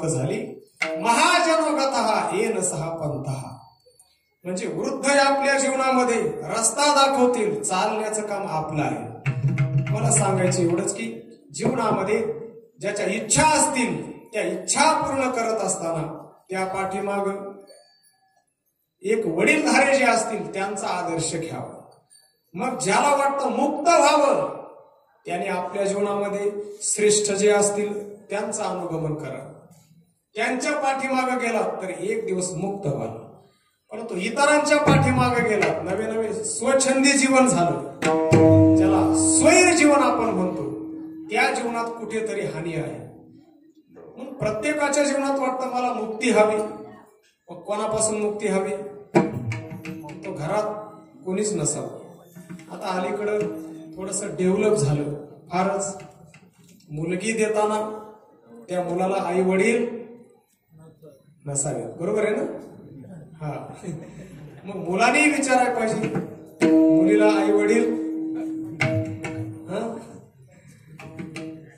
प्राप्त झाली. महाजनोगतः येन सहा पंथः, म्हणजे वृद्ध आपल्या जीवनामध्ये रस्ता दाखवतील, चालण्याचं काम आपलं आहे. मला सांगायचं एवढंच की जीवनामध्ये ज्याच्या इच्छा असतील त्या इच्छा पूर्ण करत असताना त्या पाठीमाग एक वडीलधारे जे असतील त्यांचा आदर्श घ्यावा. मग ज्याला वाटतं मुक्त व्हावं त्याने आपल्या जीवनामध्ये श्रेष्ठ जे असतील त्यांचं अनुगमन करावं. त्यांच्या पाठीमागे गेला तर एक दिवस मुक्त व्हाल. परंतु इतरांच्या पाठीमागे गेला, नवे नवे स्वच्छंदी जीवन झालं, ज्याला स्वैर जीवन आपण म्हणतो, त्या जीवनात कुठेतरी हानी आहे. म्हणून प्रत्येकाच्या जीवनात वाटतं मला मुक्ती हवी. मग कोणापासून मुक्ती हवी? तो घरात कोणीच नसावं. आता अलीकडं थोडस डेव्हलप झालं फारच. मुलगी देताना त्या मुलाला आई वडील नसावे, बरोबर आहे ना? हा, मग मुलांनी विचारायला पाहिजे मुलीला आई वडील.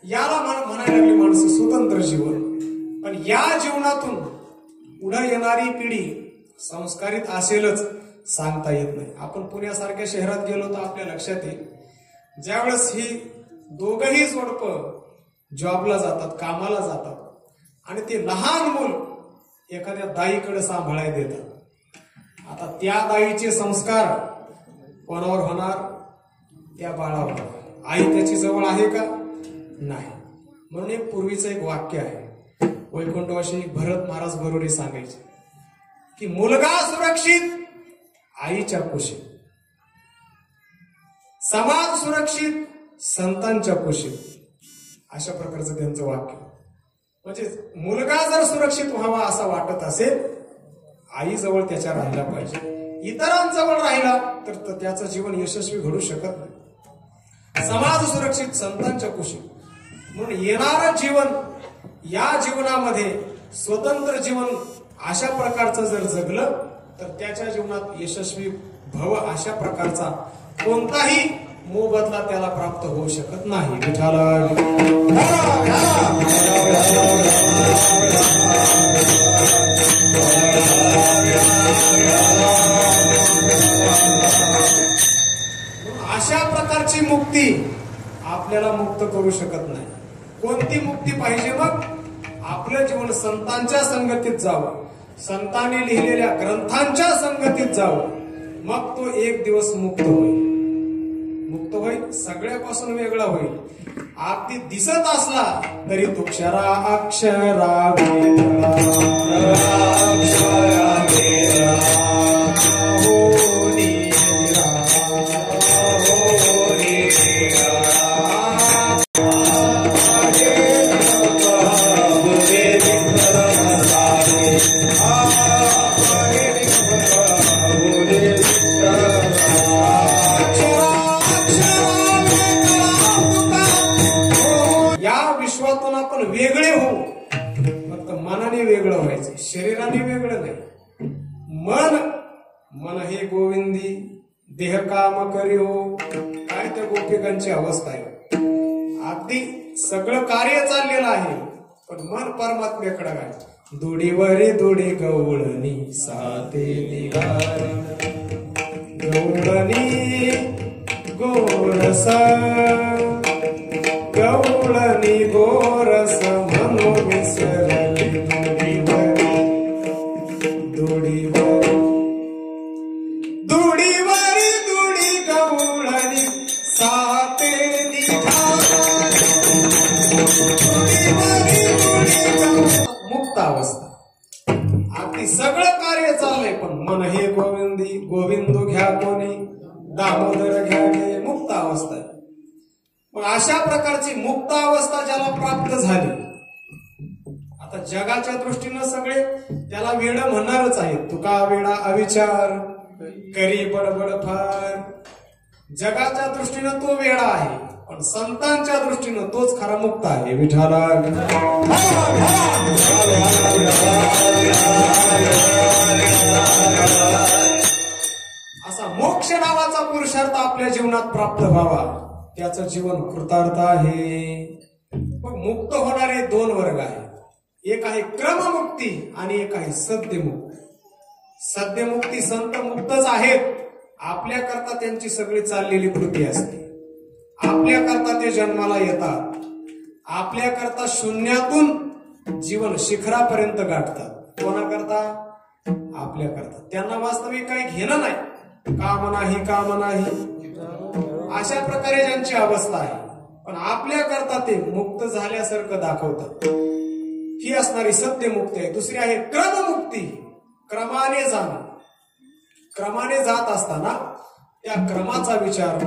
याला म्हणायला लागली माणसं स्वतंत्र जीवन. पण या जीवनातून पुढे येणारी पिढी संस्कारित असेलच सांगता येत नाही. आपण पुण्यासारख्या शहरात गेलो तर आपल्या लक्षात येईल, ज्यावेळेस ही दोघही जोडपं जॉबला जातात, कामाला जातात, आणि ते लहान मूल एखाद्या दाईकडे सांभाळायला देतात. आता त्या दाईचे संस्कार कोणावर होणार? त्या बाळावर. आई त्याची जवळ आहे का? नाही. म्हणून एक पूर्वीचं एक वाक्य आहे, वैकुंठवासी भरत महाराज बरोबर सांगायचे की मुलगा सुरक्षित आईच्या कुशीत, समाज सुरक्षित संतांच्या कुशीत. अशा प्रकारचं त्यांचं वाक्य. म्हणजे मुलगा जर सुरक्षित व्हावा असं वाटत असेल, आई जवळ त्याच्या राहायला पाहिजे. इतरांजवळ राहिला तर त्याचं जीवन यशस्वी घडू शकत नाही. समाज सुरक्षित संतांच्या कुशीत. म्हणून येणारं जीवन, या जीवनामध्ये स्वतंत्र जीवन अशा प्रकारचं जर जगलं तर त्याच्या जीवनात यशस्वी भव अशा प्रकारचा कोणताही मोबदला त्याला प्राप्त होऊ शकत नाही. विठाला अशा प्रकारची मुक्ती आपल्याला मुक्त करू शकत नाही. कोणती मुक्ती पाहिजे? मग आपलं जीवन संतांच्या संगतीत जावं, संतांनी लिहिलेल्या ग्रंथांच्या संगतीत जावं. मग तो एक दिवस मुक्त होईल. मुक्त होईल, सगळ्यापासून वेगळा होईल. अगदी दिसत असला तरी तो क्षरा अक्षरा वेगळे होऊ. फक्त मनाने वेगळं व्हायचं, शरीराने वेगळं नाही. मन हे गोविंदी देह काम करी हो. काय त्या गोपिकांची अवस्था आहे. अगदी सगळं कार्य चाललेलं आहे पण मन परमात्म्याकडे आहे. दुडीवरी दुडी गवळणी साते गवळणी गोरस गवळणी गोरस म्हणून विसरली दुडीवरी दुडी गवळणी साते मुक्त अवस्था. अगदी सगळं कार्य चाललंय पण मन हे गोविंदी गोविंदो घ्या कोणी दामोदर घ्या घे. मुक्त अवस्था आहे. मग अशा प्रकारची मुक्त अवस्था ज्याला प्राप्त झाली, आता जगाच्या दृष्टीनं सगळे त्याला वेड म्हणणारच आहेत. तुका वेडा अविचार करी बडबड फार. जगाच्या दृष्टीनं तो वेडा आहे पण संतांच्या दृष्टीनं तोच खरा मुक्त आहे. विठाला असा मोक्ष नावाचा पुरुषार्थ आपल्या जीवनात प्राप्त व्हावा, त्याचं जीवन कृतार्थ आहे. मग मुक्त होणारे दोन वर्ग आहेत. एक आहे क्रममुक्ती आणि एक आहे सद्यमुक्ती. सद्यमुक्ती संत मुक्तच आहेत. आपल्याकरता त्यांची सगळी चाललेली कृती असते. आपल्याकरता ते जन्माला येतात. आपल्याकरता शून्यातून जीवन शिखरापर्यंत गाठतात. कोणाकरता? आपल्याकरता. त्यांना वास्तविक काही घेणं नाही. काम नाही, काम नाही, अशा प्रकारे ज्यांची अवस्था आहे. पण आपल्याकरता ते मुक्त झाल्यासारखं दाखवतात. ही असणारी सत्यमुक्ती आहे. दुसरी आहे क्रममुक्ती. क्रमाने जाणं. क्रमाने जात असताना त्या क्रमाचा विचार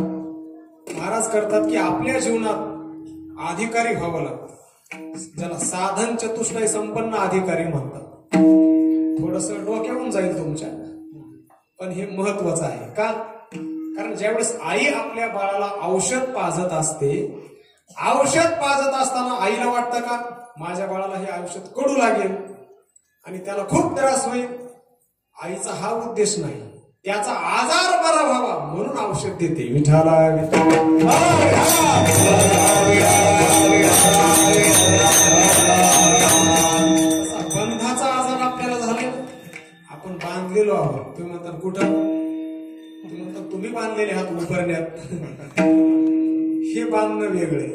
महाराज करतात की आपल्या जीवनात अधिकारी व्हावं लागतं. ज्याला साधन चतुष्टय संपन्न अधिकारी म्हणतात. थोडस डोक्यावरून जाईल तुमच्या, पण हे महत्वाचं आहे. का? कारण ज्यावेळेस आई आपल्या बाळाला औषध पाजत असते, औषध पाजत असताना आईला वाटतं का माझ्या बाळाला हे औषध कडू लागेल आणि त्याला खूप त्रास होईल? आईचा हा उद्देश नाही. त्याचा आजार बरा व्हावा म्हणून औषध देते. विठाला बंधाचा आजार आपल्याला झाले. आपण बांधलेलो आहोत. तुम्ही म्हणतात कुठं? तुम्ही म्हणतात तुम्ही बांधलेले आहात उभारण्यात. हे बांधणं वेगळे.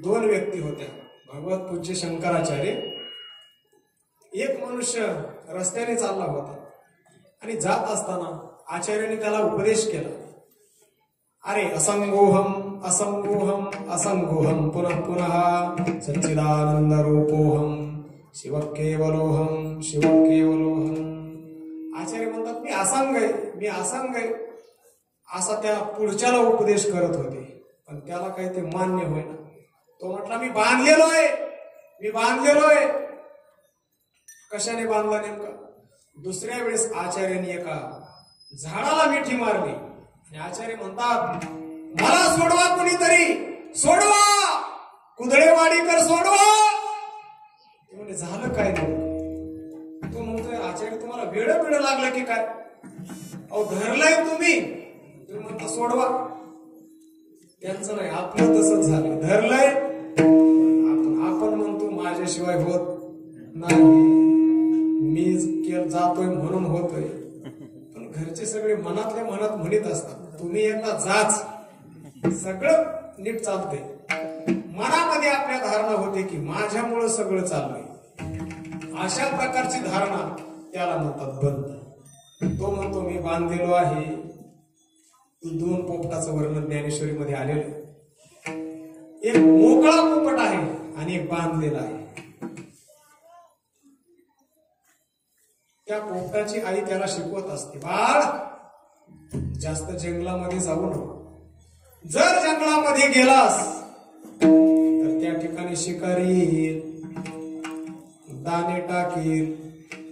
दोन व्यक्ती होत्या. भगवत पूज्य शंकराचार्य. एक मनुष्य रस्त्याने चालला होता आणि जात असताना आचार्याने त्याला उपदेश केला. अरे असंगोहम असंगोहम असंगोहम पुनः पुनः सच्चिदानंद रूपोहम शिव केवलोहम शिव केवलोहम. आचार्य म्हणतात मी असंग आहे, मी असंग आहे, असा त्या पुढच्याला उपदेश करत होते. पण त्याला काही ते मान्य होईना. तो म्हटला मी बांधलेलो आहे, मी बांधलेलो आहे. कशाने बांधला नेमका? दुसऱ्या वेळेस आचार्याने एका झाडाला मिठी मारली आणि आचार्य म्हणतात मला सोडवा, कोणीतरी सोडवा, कुदळेवाडीकर सोडवा. ते म्हणजे झालं काय नाही. तो म्हणतोय आचार्य तुम्हाला वेळ लागलं की काय? अहो धरलंय तुम्ही म्हणता सोडवा. त्यांचं नाही, आपलं तसंच झालं. धरलंय आपण म्हणतो माझ्याशिवाय होत नाही, मी जातोय म्हणून होतोय. पण घरचे सगळे मनातल्या मनात म्हणत असतात तुम्ही एकदा जाच, सगळं नीट चालतंय. मनामध्ये आपल्या धारणा होते की माझ्यामुळं सगळं चाललंय. अशा प्रकारची धारणा त्याला म्हणतात बंध. तो म्हणतो मी बांधलेलो आहे. दोन पोपटाचं वर्णन ज्ञानेश्वरीमध्ये आलेलं. एक मोकळा पोपट आहे आणि एक बांधलेला आहे. त्या पोपटाची आई त्याला शिकवत असते बाळ जास्त जंगलामध्ये जाऊ नको. जर जंगलामध्ये गेलास तर त्या ठिकाणी शिकारी दाणे टाकील,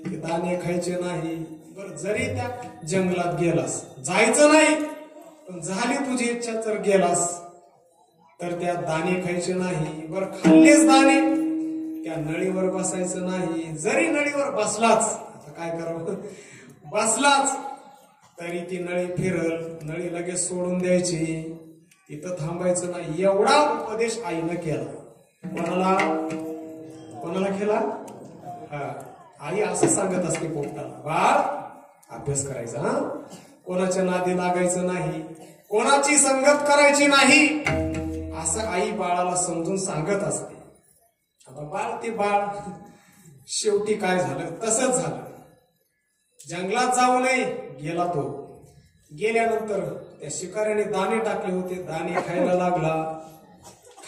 ते दाणे खायचे नाही. बरं जरी त्या जंगलात गेलास, जायचं नाही पण झाली तुझी इच्छा तर गेलास तर त्या दाणे खायचे नाही. बरं खाल्लेच दाणे, त्या नळीवर बसायचं नाही. जरी नळीवर बसलाच, आता काय करावं, बसलाच तरी ती नळी फिरल, नळी लगेच सोडून द्यायची, तिथं थांबायचं नाही. एवढा उपदेश आईनं केला. कोणाला केला? आई असं सांगत असते पोपटाला बाळ अभ्यास करायचा, हा कोणाच्या नादी लागायचं नाही, कोणाची संगत करायची नाही, असं आई बाळाला समजून सांगत असते. आता बाळ ते बाळ शेवटी काय झालं, तसंच झालं. जंगलात जाऊ नये गेला तो. गेल्यानंतर त्या शिकाऱ्याने दाणे टाकले होते, दाणे खायला लागला.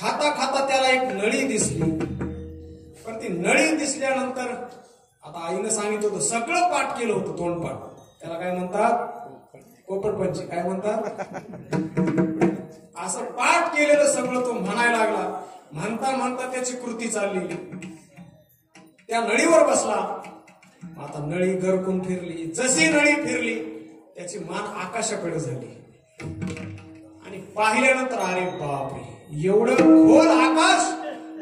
खाता खाता त्याला एक नळी दिसली. पण ती नळी दिसल्यानंतर आता आईनं सांगितलं होतं, सगळं पाठ केलं होतं, तोंडपाठ. त्याला काय म्हणतात? पोपटपंची. काय म्हणतात? असं पाठ केलेलं सगळं तो म्हणायला लागला. म्हणता म्हणता त्याची कृती चालली. त्या नळीवर बसला. आता नळी गरकून फिरली. जशी नळी फिरली त्याची मान आकाशाकडे झाली आणि पाहिल्यानंतर अरे बापरे, एवढं खोल आकाश,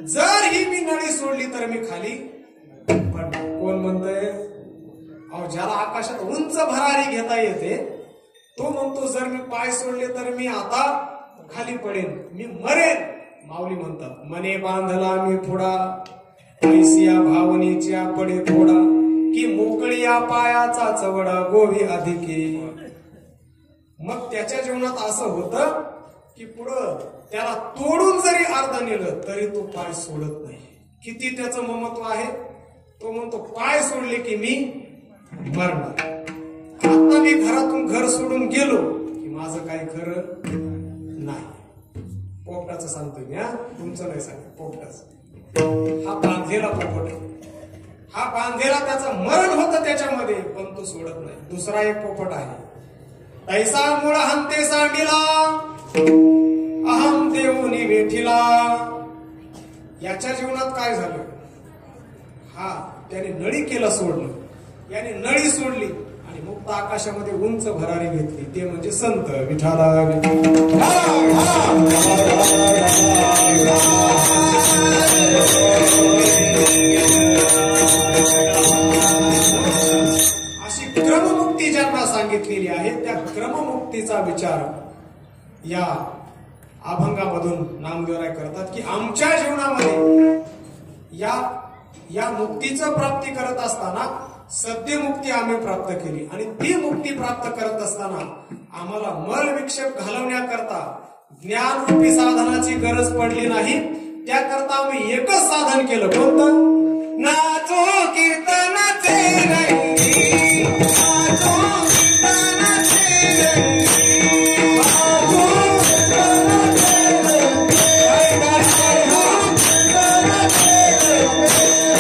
जर ही मी नळी सोडली तर मी खाली पडणार. कोण म्हणतंय? अहो ज्याला आकाशात उंच भरारी घेता येते तो म्हणतो जर मी पाय सोडले तर मी आता खाली पडेन, मी मरेन. माऊली म्हणतात मने बांधला मी पुढा ऐसिया भावनेच्या पडे थोडा की मोकळीया पायाचा चवडा गोवी अधिके. मग त्याच्या जीवनात असं होतं की पुढं त्याला तोडून जरी अर्ध नेलं तरी तो पाय सोडत नाही. किती त्याचं ममत्व आहे. तो म्हणतो पाय सोडले की मी मरणार. आता मी घरातून घर सोडून गेलो की माझं काही खरं नाही. पोपटाचं सांगतोय मी, तुमचं नाही सांगत. पोपटाचं हा बांधलेला पोपट, हा बांधलेला त्याचं मरण होतं त्याच्यामध्ये, पण तो सोडत नाही. दुसरा एक पोपट आहे, तैसा मूळ हंते सांडीला अहम देऊनी वेठीला. याच्या जीवनात काय झालं, हा त्याने नळी केलं सोडलं, याने नळी सोडली आणि मुक्त आकाशामध्ये उंच भरारी घेतली. ते म्हणजे संत विठाला. अशी क्रममुक्ती ज्यांना सांगितलेली आहे त्या क्रममुक्तीचा विचार या अभंगामधून नामदेवराय करतात की आमच्या जीवनामध्ये या मुक्तीचं प्राप्ती करत असताना सद्यमुक्ती आम्ही प्राप्त केली आणि ती मुक्ती प्राप्त करत असताना आम्हाला मल विक्षेप घालवण्याकरता ज्ञानरूपी साधनाची गरज पडली नाही. त्याकरता आम्ही एकच साधन केलं, कोणतं? नाचो कीर्तनाचे रंगी, नाचो कीर्तनाचे रंगी, नाचो कीर्तनाचे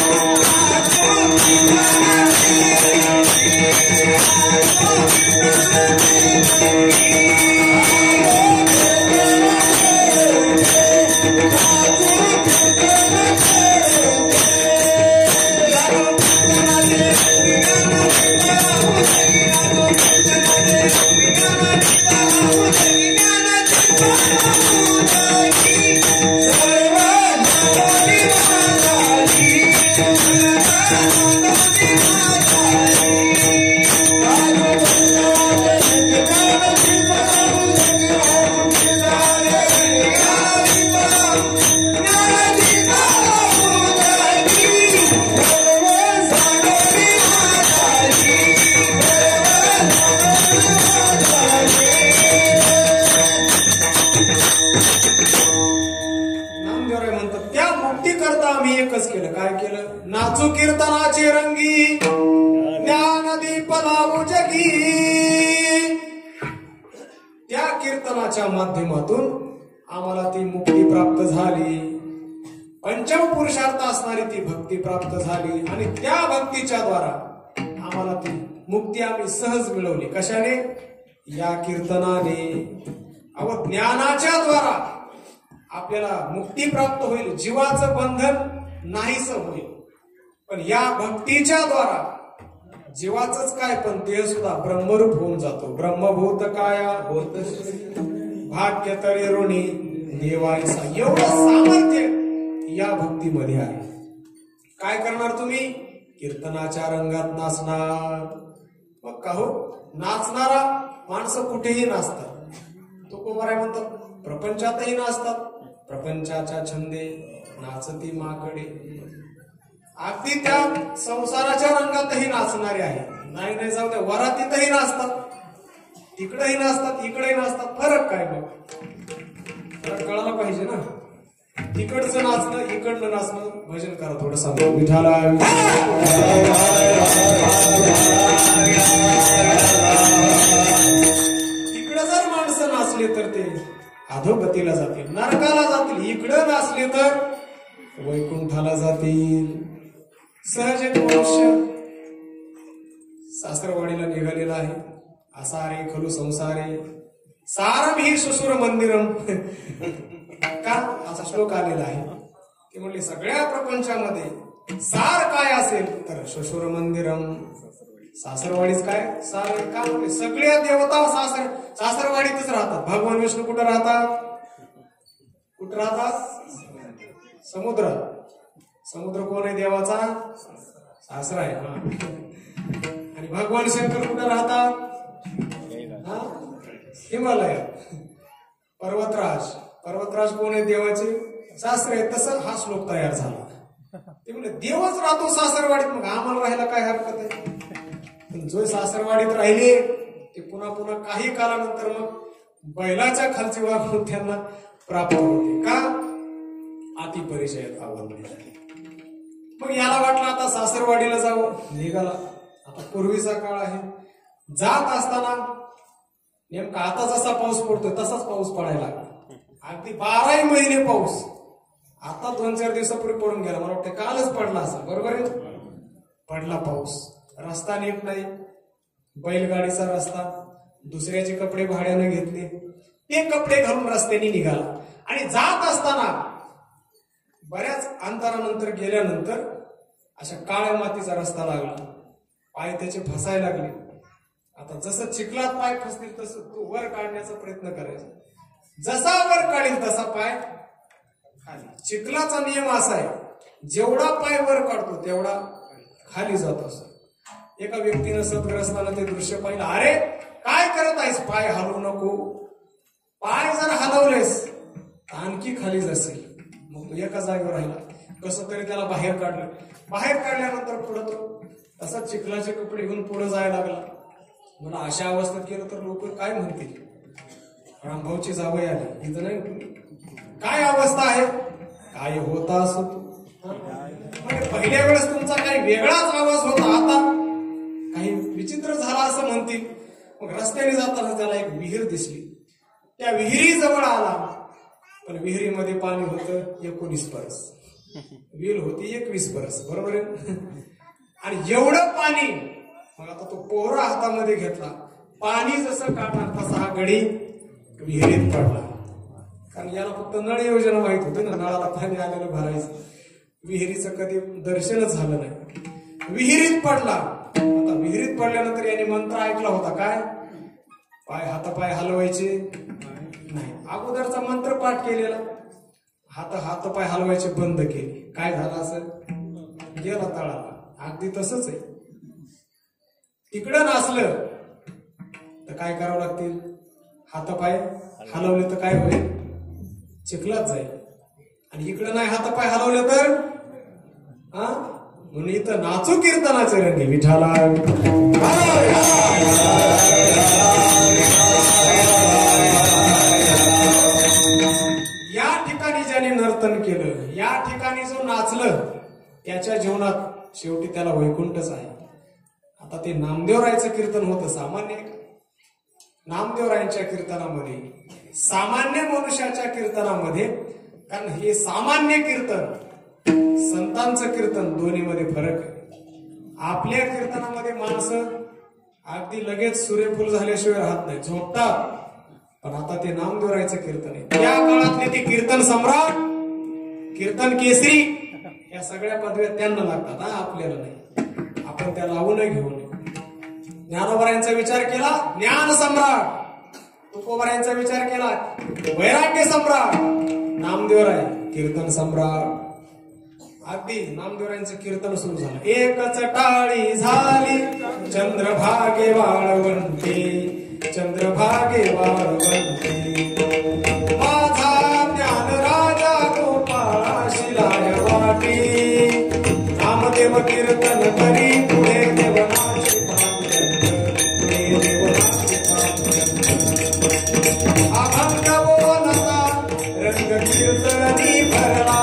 नाचू कीर्तनाचे रंगी, ज्ञानदीप लावू जगी. त्या कीर्तनाच्या माध्यमातून आम्हाला ती मुक्ती प्राप्त झाली. पंचम पुरुषार्थ असणारी ती भक्ती प्राप्त झाली आणि त्या भक्तीच्या द्वारा आम्हाला ती मुक्ती आम्ही सहज मिळवली. कशाने? या कीर्तनाने. ज्ञानाच्या द्वारा आपल्याला मुक्ती प्राप्त होईल, जीवाचं बंधन नाहीस होईल. पण या भक्तीच्या द्वारा जीवाचंच काय पण ते सुद्धा ब्रह्मरूप होऊन जातो. ब्रह्मभूत काया होत भाग्य तळे ऋणी देवायसा. एवढं सामर्थ्य या भक्तीमध्ये आहे. काय करणार तुम्ही? कीर्तनाच्या रंगात नाचणार. मग का हो, नाचणारा माणसं कुठेही नाचतात. तुकोबाराय म्हणतात प्रपंचातही नाचतात. प्रपंचाच्या छंदे नाचती माकडे. अगदी त्या संसाराच्या रंगातही नाचणारे आहे. नाही जाऊ द्या, वरातीतही नाचतात, तिकडेही नाचतात, इकडेही नाचतात. फरक काय? मग फरक कळायला पाहिजे ना. तिकडचं नाचणं, इकडनं नाचणं. भजन करा थोडं, सांगतो विठाला. तिकडं जर माणसं नाचले तर ते अधोगतीला जातील, नरकाला जातील. इकडं नाचले तर वैकुंठाला जातील. सहज एक मनुष्य सासरवाडीला निघालेला आहे. असारे खलु संसारे सारम ही श्वशुर मंदिरम. का असा श्लोक आलेला आहे. ते म्हणले सगळ्या प्रपंचामध्ये सार काय असेल तर श्वशुर मंदिरम. सासरवाडीच काय सार? का म्हणले सगळ्या देवता सासरवाडीतच राहतात. भगवान विष्णू कुठं राहतात? कुठं राहतात? समुद्रात. समुद्र कोण आहे? देवाचा सासरा आहे. आणि भगवान शंकर कुठं राहतात? हिमालयात. पर्वतराज. पर्वतराज कोण आहे? देवाचे सासरे. तसं हा श्लोक तयार झाला. ते म्हणजे देवच राहतो सासरवाडीत, मग आम्हाला राहायला काय हरकत आहे. पण जो सासरवाडीत राहिले ते पुन्हा पुन्हा काही कालानंतर मग बैलाच्या खालची वागणूक त्यांना प्राप्त होते. का? अति परिचयात आवडले. मग याला वाटलं आता सासरवाडीला जावं, निघाला. आता पूर्वीचा काळ आहे. जात असताना नेमका आता जसा पाऊस पडतोय तसाच पाऊस पडायला लागला. अगदी 12 महिने पाऊस. आता 2-4 दिवसापूर्वी पडून गेला, मला वाटतं कालच पडला असा. बरोबर आहे, पडला पाऊस. रस्ता नीट नाही, बैलगाडीचा रस्ता. दुसऱ्याचे कपडे भाड्याने घेतले, ते कपडे घालून रस्त्याने निघाला. आणि जात असताना बऱ्याच अंतरानंतर गेल्यानंतर अशा काळ्या मातीचा रस्ता लागला. पाय त्याचे फसायला लागले. आता जसं चिखलात पाय फसतील तसं तो वर काढण्याचा प्रयत्न करायचा. जसा वर काढेल तसा पाय खाली. चिखलाचा नियम असा आहे, जेवढा पाय वर काढतो तेवढा खाली जात असतो. एका व्यक्तीनं सद्ग्रस्तानं ते दृश्य पाहिलं. अरे काय करत आहेस, पाय हलवू नको. पाय जर हलवलेस आणखी खाली जाशील. मग तो एका जागेवर राहिला. कसं तरी त्याला बाहेर काढलं. बाहेर काढल्यानंतर पुढे तो तसाच चिखलाचे कपडे घेऊन पुढे जायला लागला. मला अशा अवस्थेत केलं तर लोक काय म्हणतील, रामभाऊची जावई आली इथं नाही, काय अवस्था आहे, काय होता असो. म्हणजे पहिल्या वेळेस तुमचा काही वेगळाच आवाज होता, आता काही विचित्र झाला असं म्हणतील. मग रस्त्याने जाताना त्याला एक विहीर दिसली. त्या विहिरीजवळ आला, पण विहिरीमध्ये पाणी होतं 19 परस, विहीर होती 21 परस. बरोबर आहे. आणि एवढं पाणी. मग आता तो पोहरा हातामध्ये घेतला. पाणी जसं काढणार तसा हा गडी विहिरीत पडला. कारण याला फक्त नळ योजना माहित होती ना, नळाला पाणी आलेलं भरायचं. विहिरीचं कधी दर्शनच झालं नाही. विहिरीत पडला. आता विहिरीत पडल्यानंतर याने मंत्र ऐकला होता, काय? पाय हातापाय हलवायचे नाही. अगोदरचा मंत्र पाठ केलेला, हातपाय हलवायचे बंद केले. काय झालं असं, गेला तळाला. अगदी तसंच आहे. तिकडं नसलं तर काय करावं लागतील, हातपाय हलवले तर काय होईल, चिखलात जाईल. आणि इकडं नाही हातपाय हलवले तर म्हणून इथं नाचू कीर्तनाचे रंगी विठाला. या ठिकाणी ज्याने नर्तन केलं, या ठिकाणी जो नाचलं, त्याच्या जीवनात शेवटी त्याला वैकुंठच आहे. आता ते नामदेवरायचं कीर्तन होतं, सामान्य नामदेवरायांच्या कीर्तनामध्ये, सामान्य मनुष्याच्या कीर्तनामध्ये. कारण हे सामान्य कीर्तन, संतांचं कीर्तन, दोन्हीमध्ये फरक आहे. आपल्या कीर्तनामध्ये माणसं अगदी लगेच सूर्यफूल झाल्याशिवाय राहत नाही, झोपतात. पण आता ते नामदेवरायचं कीर्तन आहे. त्या काळातले ते कीर्तन सम्राट, कीर्तन केसरी, या सगळ्या पदव्या त्यांना लागतात, आपल्याला नाही. आपण त्या लावू नये, घेऊ नये. ज्ञानोबरायांचा विचार केला, ज्ञान सम्राट. तुकोबरायांचा विचार केला, वैराग्य सम्राट. नामदेवराय कीर्तन सम्राट. अगदी नामदेवरायांचं कीर्तन सुरू झालं. एकच टाळी झाली चंद्रभागे वाळवंते, चंद्रभागे वाळवंते. माझा ज्ञान राजा गोपाळा शिलाय वाटी. नामदेव कीर्तन करी पुढे देवनाचे भाग्यंत, पुढे देवनाचे भाग्यंत. अभंग बोलता रंग कीर्तनी भरला,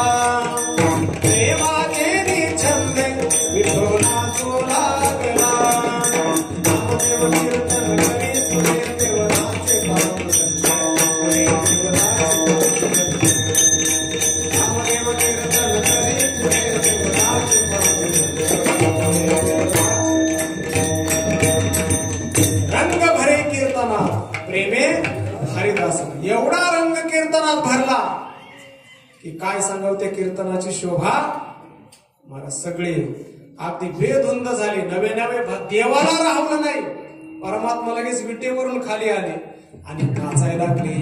प्रेमाचे निछंदे विठोनाचू लागला. नामदेव कीर्तन करी पुढे देवनाचे भाग्यंत, पुढे देवनाचे भाग्यंत. नामदेव कीर्तन करी पुढे देवनाचे रंग भरे कीर्तनात प्रेमे हरिदास. एवढा रंग कीर्तनात भरला की काय सांगावं त्या कीर्तनाची शोभा. मला सगळे अगदी बेधुंद झाले. नवे नवे देवाला राहवलं नाही, परमात्मा लगेच विटेवरून खाली आले आणि नाचायला लागले.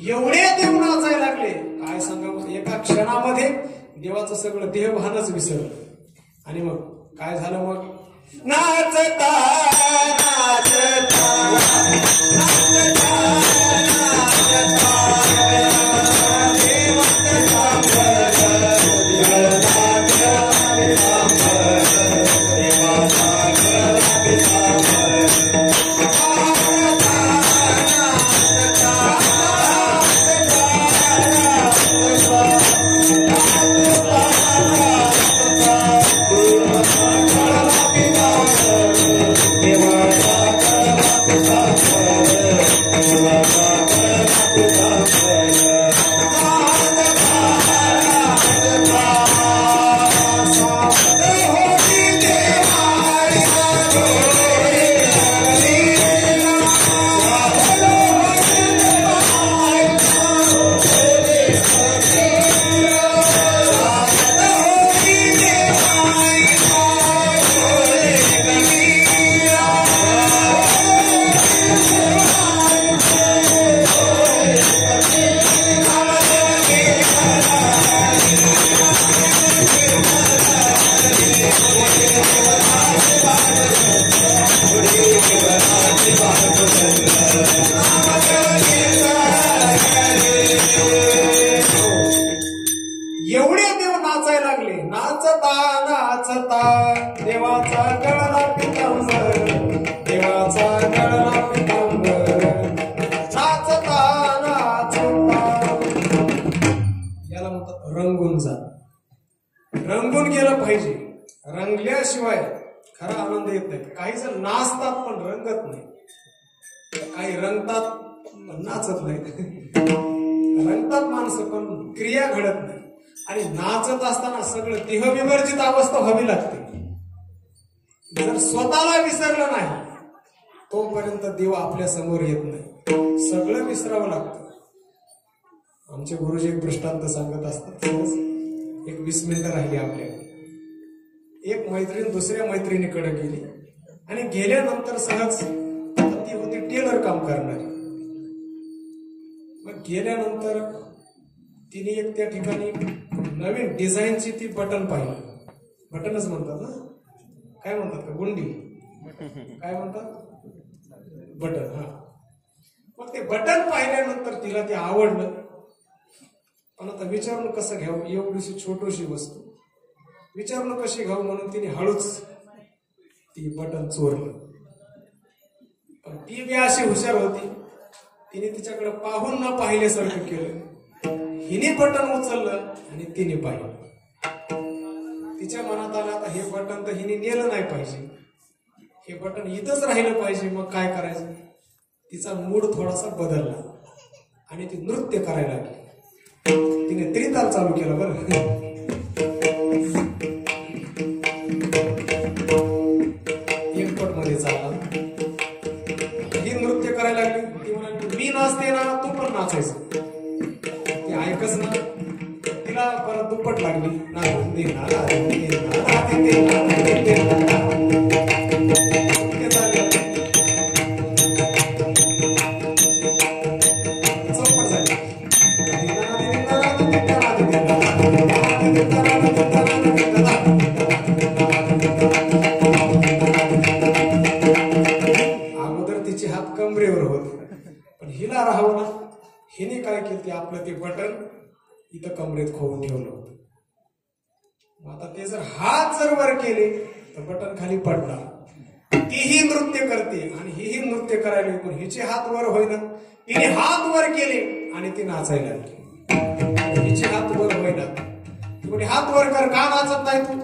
एवढे देव नाचायला लागले, काय सांगावं. एका क्षणामध्ये देवाचं सगळं देहभानच विसरलं. आणि मग काय झालं, मग नाचता नाचता नाचता नाचता एवढे देव नाचायला लागले, नाचता नाचता देवाचा गळा पितांबर, देवाचा गळा पितांबर, नाचता नाचता. याला म्हणतात रंगून जा. रंगून गेलं पाहिजे, रंगल्याशिवाय खरा आनंद येत नाही. काही जण नाचतात पण रंगत नाही, काही रंगतात पण नाचत नाही. रंगतात माणसं पण क्रिया घडत नाही. आणि नाचत असताना सगळं देहविवर्जित अवस्था व्हावी लागते. जर स्वतःला विसरलं नाही तोपर्यंत देव आपल्या समोर येत नाही. सगळं विसरावं लागतं. आमचे गुरुजी एक दृष्टांत सांगत असतात. एक 20 मिनिटं राहिली आपल्याला. एक मैत्रीण दुसऱ्या मैत्रिणीकडे गेली आणि गेल्यानंतर सहज ती होती टेलर काम करणारी. मग गेल्यानंतर तिने एक त्या ठिकाणी नवीन डिझाईनची ती बटन पाहिली. बटनच म्हणतात ना, काय म्हणतात का, गुंडी काय म्हणतात, बटन. हा, मग ते बटन पाहिल्यानंतर तिला ते आवडलं. पण आता विचारून कसं घ्यावं, एवढीशी छोटीशी वस्तू विचारून कशी घ्यावं म्हणून तिने हळूच ती बटन चोरलं. पण ती बी अशी हुशार होती, तिने तिच्याकडे पाहून न पाहिल्यासारखं केलं. हिने बटन उचललं आणि तिने पाहिलं. तिच्या मनात आलं आता हे बटन तर हिने नेलं नाही पाहिजे, हे बटन इथंच राहिलं पाहिजे. मग काय करायचं, तिचा मूड थोडासा बदलला आणि ती नृत्य करायला लागली. तिने त्रिताल चालू केला. बरं, एकपट मध्ये चालला. ही नृत्य करायला लागली. ती म्हणाली मी नाचते ना, तू पण नाचायचं. ते ऐकच ना, तिला परत दुप्पट लागली. चौपट झाली. अगोदर तिचे हात कमरेवर होते, पण हिला राहावं ना. हिने काय केलं, आपलं ते बटन इथं कमरेत खोवून ठेवलं होतं. आता ते जर हात जर वर केले तर बटन खाली पडणार. तीही नृत्य करते आणि हिही नृत्य करायला, पण हिचे हात वर होईना. तिने हात वर केले आणि ती नाचायला लागली. हिचे हात वर होईना. ती हात वर कर, का नाचत नाही तू.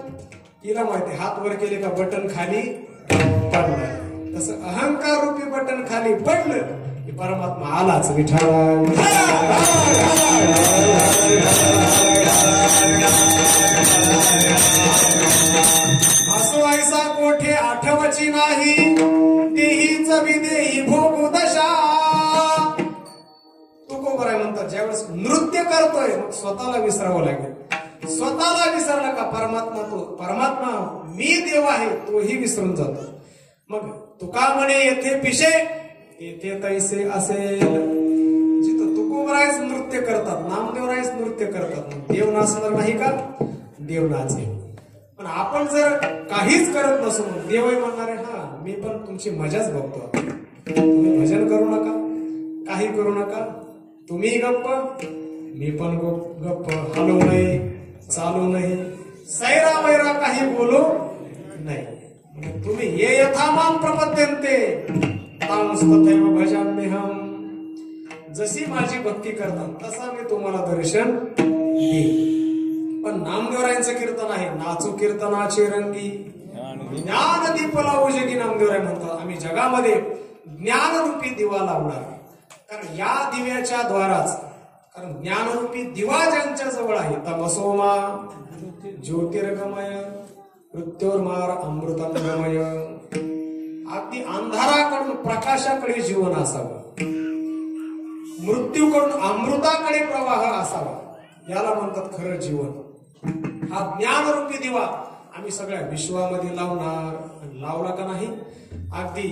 तिला माहिती हात वर केले का बटन खाली पडणार. तसं अहंकार रूपी बटन खाली पडलं की परमात्मा आलाच. विठ्ठल असो ऐसा कोठे आठवची नाही, तेहीच विदेही भोगू दशा. तुकोबराय म्हणतात ज्यावेळेस नृत्य करतोय मग स्वतःला विसरावं लागेल. स्वतःला विसरला का परमात्मा मी देव आहे तोही विसरून जातो. मग तुका म्हणे येथे पिशे येथे तैसे असेल. जिथं तुकोबरायच नृत्य करतात, नामदेवरायच नृत्य करतात, देव नाचणार नाही का, देव नाचेल. पण आपण जर काहीच करत नसू देवही म्हणणार आहे हा मी पण तुमची मजाच बघतो. तुम्ही भजन करू नका, काही करू नका, तुम्ही गप्प मी पण गप्प, हलू नाही, चालू नाही, सैरा वैरा काही बोलू नाही. तुम्ही ये यथा माम प्रपद्यन्ते तथैव भजाम्यहम. जशी माझी भक्ती करतात तसा मी तुम्हाला दर्शन देईन. पण नामदेवरायांचं कीर्तन आहे, नाचू कीर्तनाचे रंगी ज्ञान दीप लावू जगी. नामदेवराय म्हणतात आम्ही जगामध्ये ज्ञानरूपी दिवा लावणार. कारण या दिव्याच्या द्वाराच, कारण ज्ञानरूपी दिवा ज्यांच्या जवळ आहे, तमसोमा ज्योतिर्गमय मृत्योर्मार अमृतंगमय. अगदी अंधाराकडून प्रकाशाकडे जीवन असावं, मृत्यूकडून अमृताकडे प्रवाह असावा, याला म्हणतात खरं जीवन. हा ज्ञानरूपी दिवा आम्ही सगळ्या विश्वामध्ये लावणार. लावला का नाही, अगदी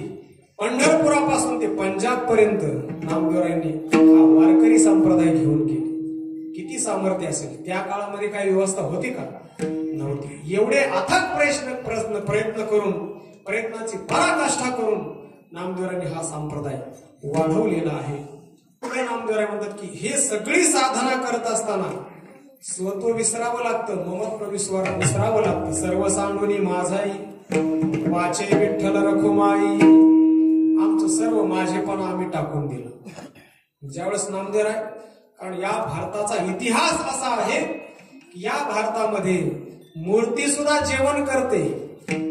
पंढरपुरापासून ते पंजाब पर्यंत नामदेवरायांनी हा वारकरी संप्रदाय घेऊन गेले. किती सामर्थ्य असेल. त्या काळामध्ये काही व्यवस्था होती का? नव्हती. एवढे अथक प्रयत्न करून, प्रयत्नाची पराकाष्ठा करून नामदेवरायांनी हा संप्रदाय वाढवलेला आहे. पुढे नामदेवराय म्हणतात की हे सगळी साधना करत असताना स्वतः विसरावं लागतं, ममत्व विसरावं लागतं. सर्व सांडूनी माझाई वाचे विठ्ठल रखुमाई. आमचं सर्व माझेपणा आम्ही टाकून दिलं ज्यावेळेस नामदेवराय. कारण या भारताचा इतिहास असा आहे की या भारतामध्ये मूर्ती सुद्धा जेवण करते,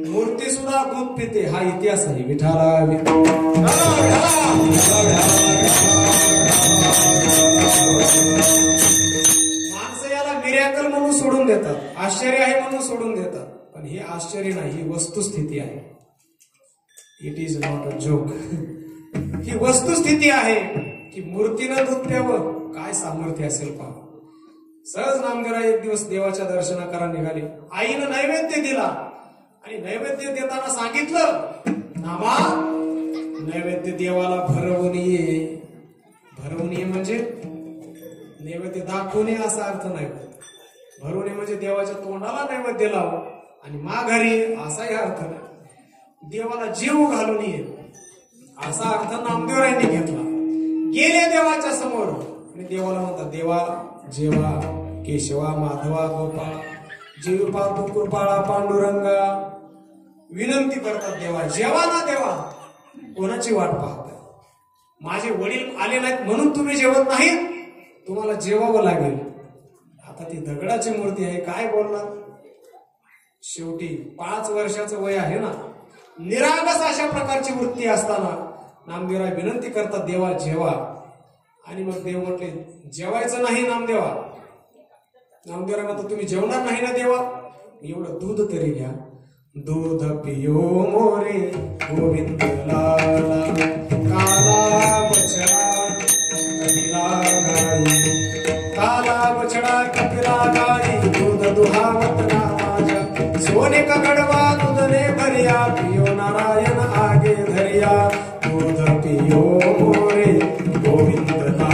मूर्ती सुद्धा दूध पिते. हा इतिहास आहे. विठाला माणसं याला मिरॅकल म्हणून सोडून देतात, आश्चर्य आहे म्हणून सोडून देतात. पण हे आश्चर्य नाही, ही वस्तुस्थिती आहे. It is not a joke. ही वस्तुस्थिती आहे की मूर्तीनं दूध प्यावं. काय सामर्थ्य असेल पहा. सहज नामदेवराय एक दिवस देवाच्या दर्शनाकरा निघाले. आईनं नैवेद्य दिला आणि नैवेद्य देताना सांगितलं, नामा नैवेद्य देवाला भरवून ये. भरवून ये म्हणजे नैवेद्य दाखवून ये असा अर्थ नाही. भरवून ये म्हणजे देवाच्या तोंडाला नैवेद्य लाव आणि माघारी असाही अर्थ नाही. देवाला जीव घालून ये असा अर्थ नामदेवरायांनी घेतला. गेले देवाच्या समोर आणि देवाला म्हणतात, देवा जेवा केशवा माधवा गोपाळ जीव पाहतो कृपाळा पांडुरंगा. विनंती करतात देवा, जेवा ना देवा. कोणाची वाट पाहताय? माझे वडील आले नाहीत म्हणून तुम्ही जेवत नाहीत, तुम्हाला जेवावं लागेल. आता ती दगडाची मूर्ती आहे, काय बोलणार. शेवटी 5 वर्षाचं वय आहे ना. निरागस अशा प्रकारची वृत्ती असताना नामदेवराय विनंती करतात, देवा जेवा. आणि मग देव म्हटले, जेवायचं नाही नामदेवा. नामदेवराय म्हणतात, तुम्ही जेवणार नाही ना देवा, एवढं दूध तरी घ्या. दूध पियो मोरे गोविंद लाला, काला बछडा कपिला गाई, काला बछडा कपिला गाई, दूध दुहावत ना माझ्या. सोने का गडवा दूधने भरिया, पियो नारायण आगे धरिया. दूध पियो मोरे गोविंद लाला.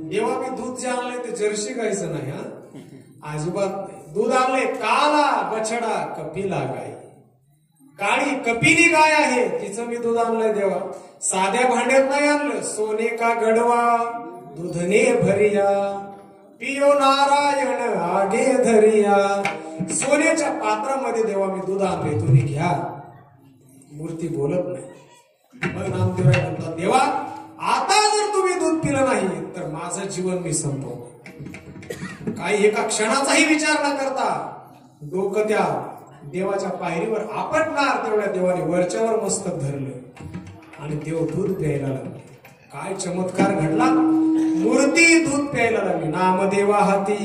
देवा मी दूध जे आणलंय ते जर्सी गायचं नाही. हा अजिबात नाही. दूध आणले काला बछडा कपिला गाय. काळी कपिली गाय आहे, तिचं मी दूध आणलंय देवा. साध्या भांड्यात नाही आणलं. सोने का गडवा दूधने भरिया, पियो नारायण आगे धरिया. सोन्याच्या पात्रामध्ये देवा मी दूध आणले, तुम्ही घ्या. मूर्ती बोलत नाही. मग नामदेवराय म्हणतात, देवा आता जर तुम्ही दूध पिलं नाही तर माझं जीवन मी संपवतो. काही एका क्षणाचाही विचार न करता डोकं त्या देवाच्या पायरीवर आपटणार तेवढ्या देवाने वरच्यावर मस्तक धरलं आणि देव दूध प्यायला लागले. काय चमत्कार घडला. मूर्ती दूध प्यायला लागली. नामदेवा हाती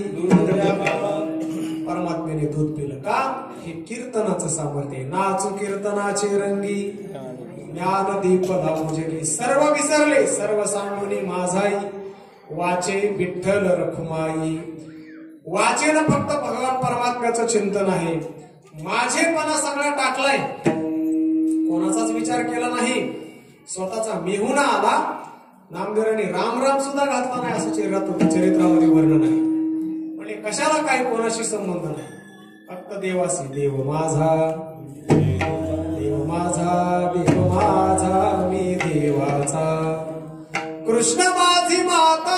परमात्म्याने दूध पिलं. का? हे कीर्तनाचं सामर्थ्य. नाचू कीर्तनाचे रंगी ज्ञान दीप लावू जगी. सर्व विसरले सर्व सांडूनी माझाई, वाचे विठ्ठल रखुमाई. वाचेनं फक्त भगवान परमात्म्याचं चिंतन आहे. माझेपणा सगळा टाकलाय, कोणाचाच विचार केला नाही. स्वतःचा मेहुणा आला. नामदेवरांनी राम राम सुद्धा घातला नाही असं चरित्रामध्ये वर्णन आहे. म्हणजे कशाला काही कोणाशी संबंध नाही. फक्त देवासी. देव माझा देव माझा देव माझा मी देवाचा. कृष्ण माझी माता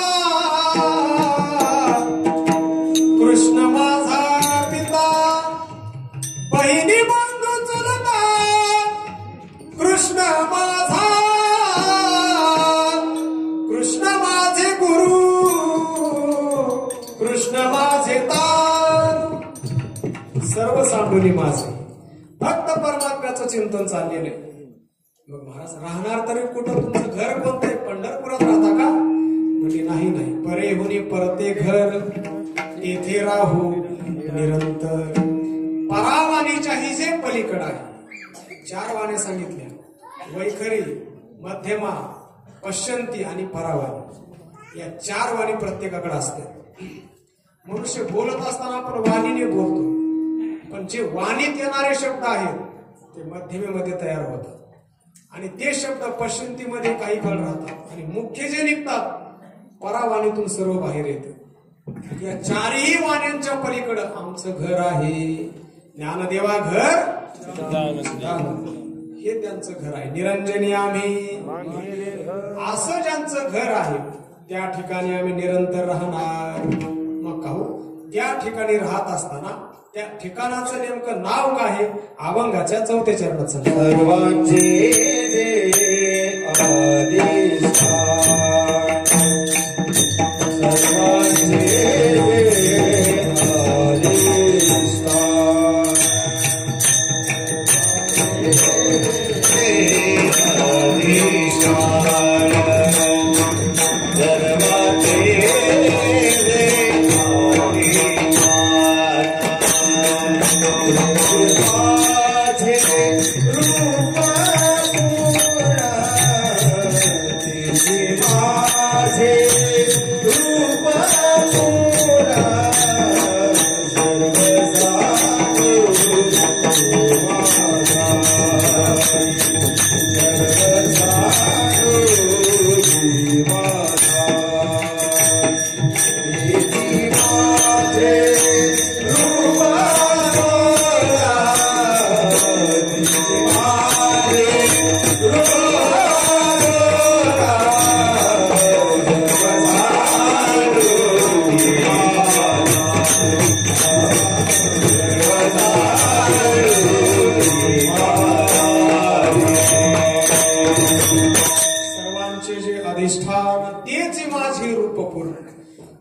सर्व सांडूनी माझे. फक्त परमात्म्याचं चिंतन चाललेलं आहे. मग महाराज राहणार तरी कुठं, तुमचं घर कोणतं आहे, पंढरपुरात राहता का? म्हणजे नाही, परे होणे परते घर, येथे राहू निरंतर. परावाणीच्या ही जे पलीकडे आहे, 4 वाण्या सांगितल्या, वैखरी, मध्यमा, पश्चंती आणि परावाणी. या 4 वाणी प्रत्येकाकडे असतात. मनुष्य बोलत असताना आपण वाणीने बोलतो, पण जे वाणीत येणारे शब्द आहेत ते मध्यमेमध्ये तयार होतात आणि ते शब्द पश्चंतीमध्ये काही काळ राहतात आणि मुख्य जे निघतात परावाणीतून सर्व बाहेर येतं. या 4ही वाण्यांच्या पलीकडं आमचं घर आहे. ज्ञानदेवा घर हे त्यांचं घर आहे. निरंजनी आम्ही, असं ज्यांचं घर आहे त्या ठिकाणी आम्ही निरंतर राहणार. मग का हो, त्या ठिकाणी राहत असताना त्या ठिकाणाचं नेमकं नाव काय आहे? अभंगाच्या 4थ्या चरणात सर्वांचे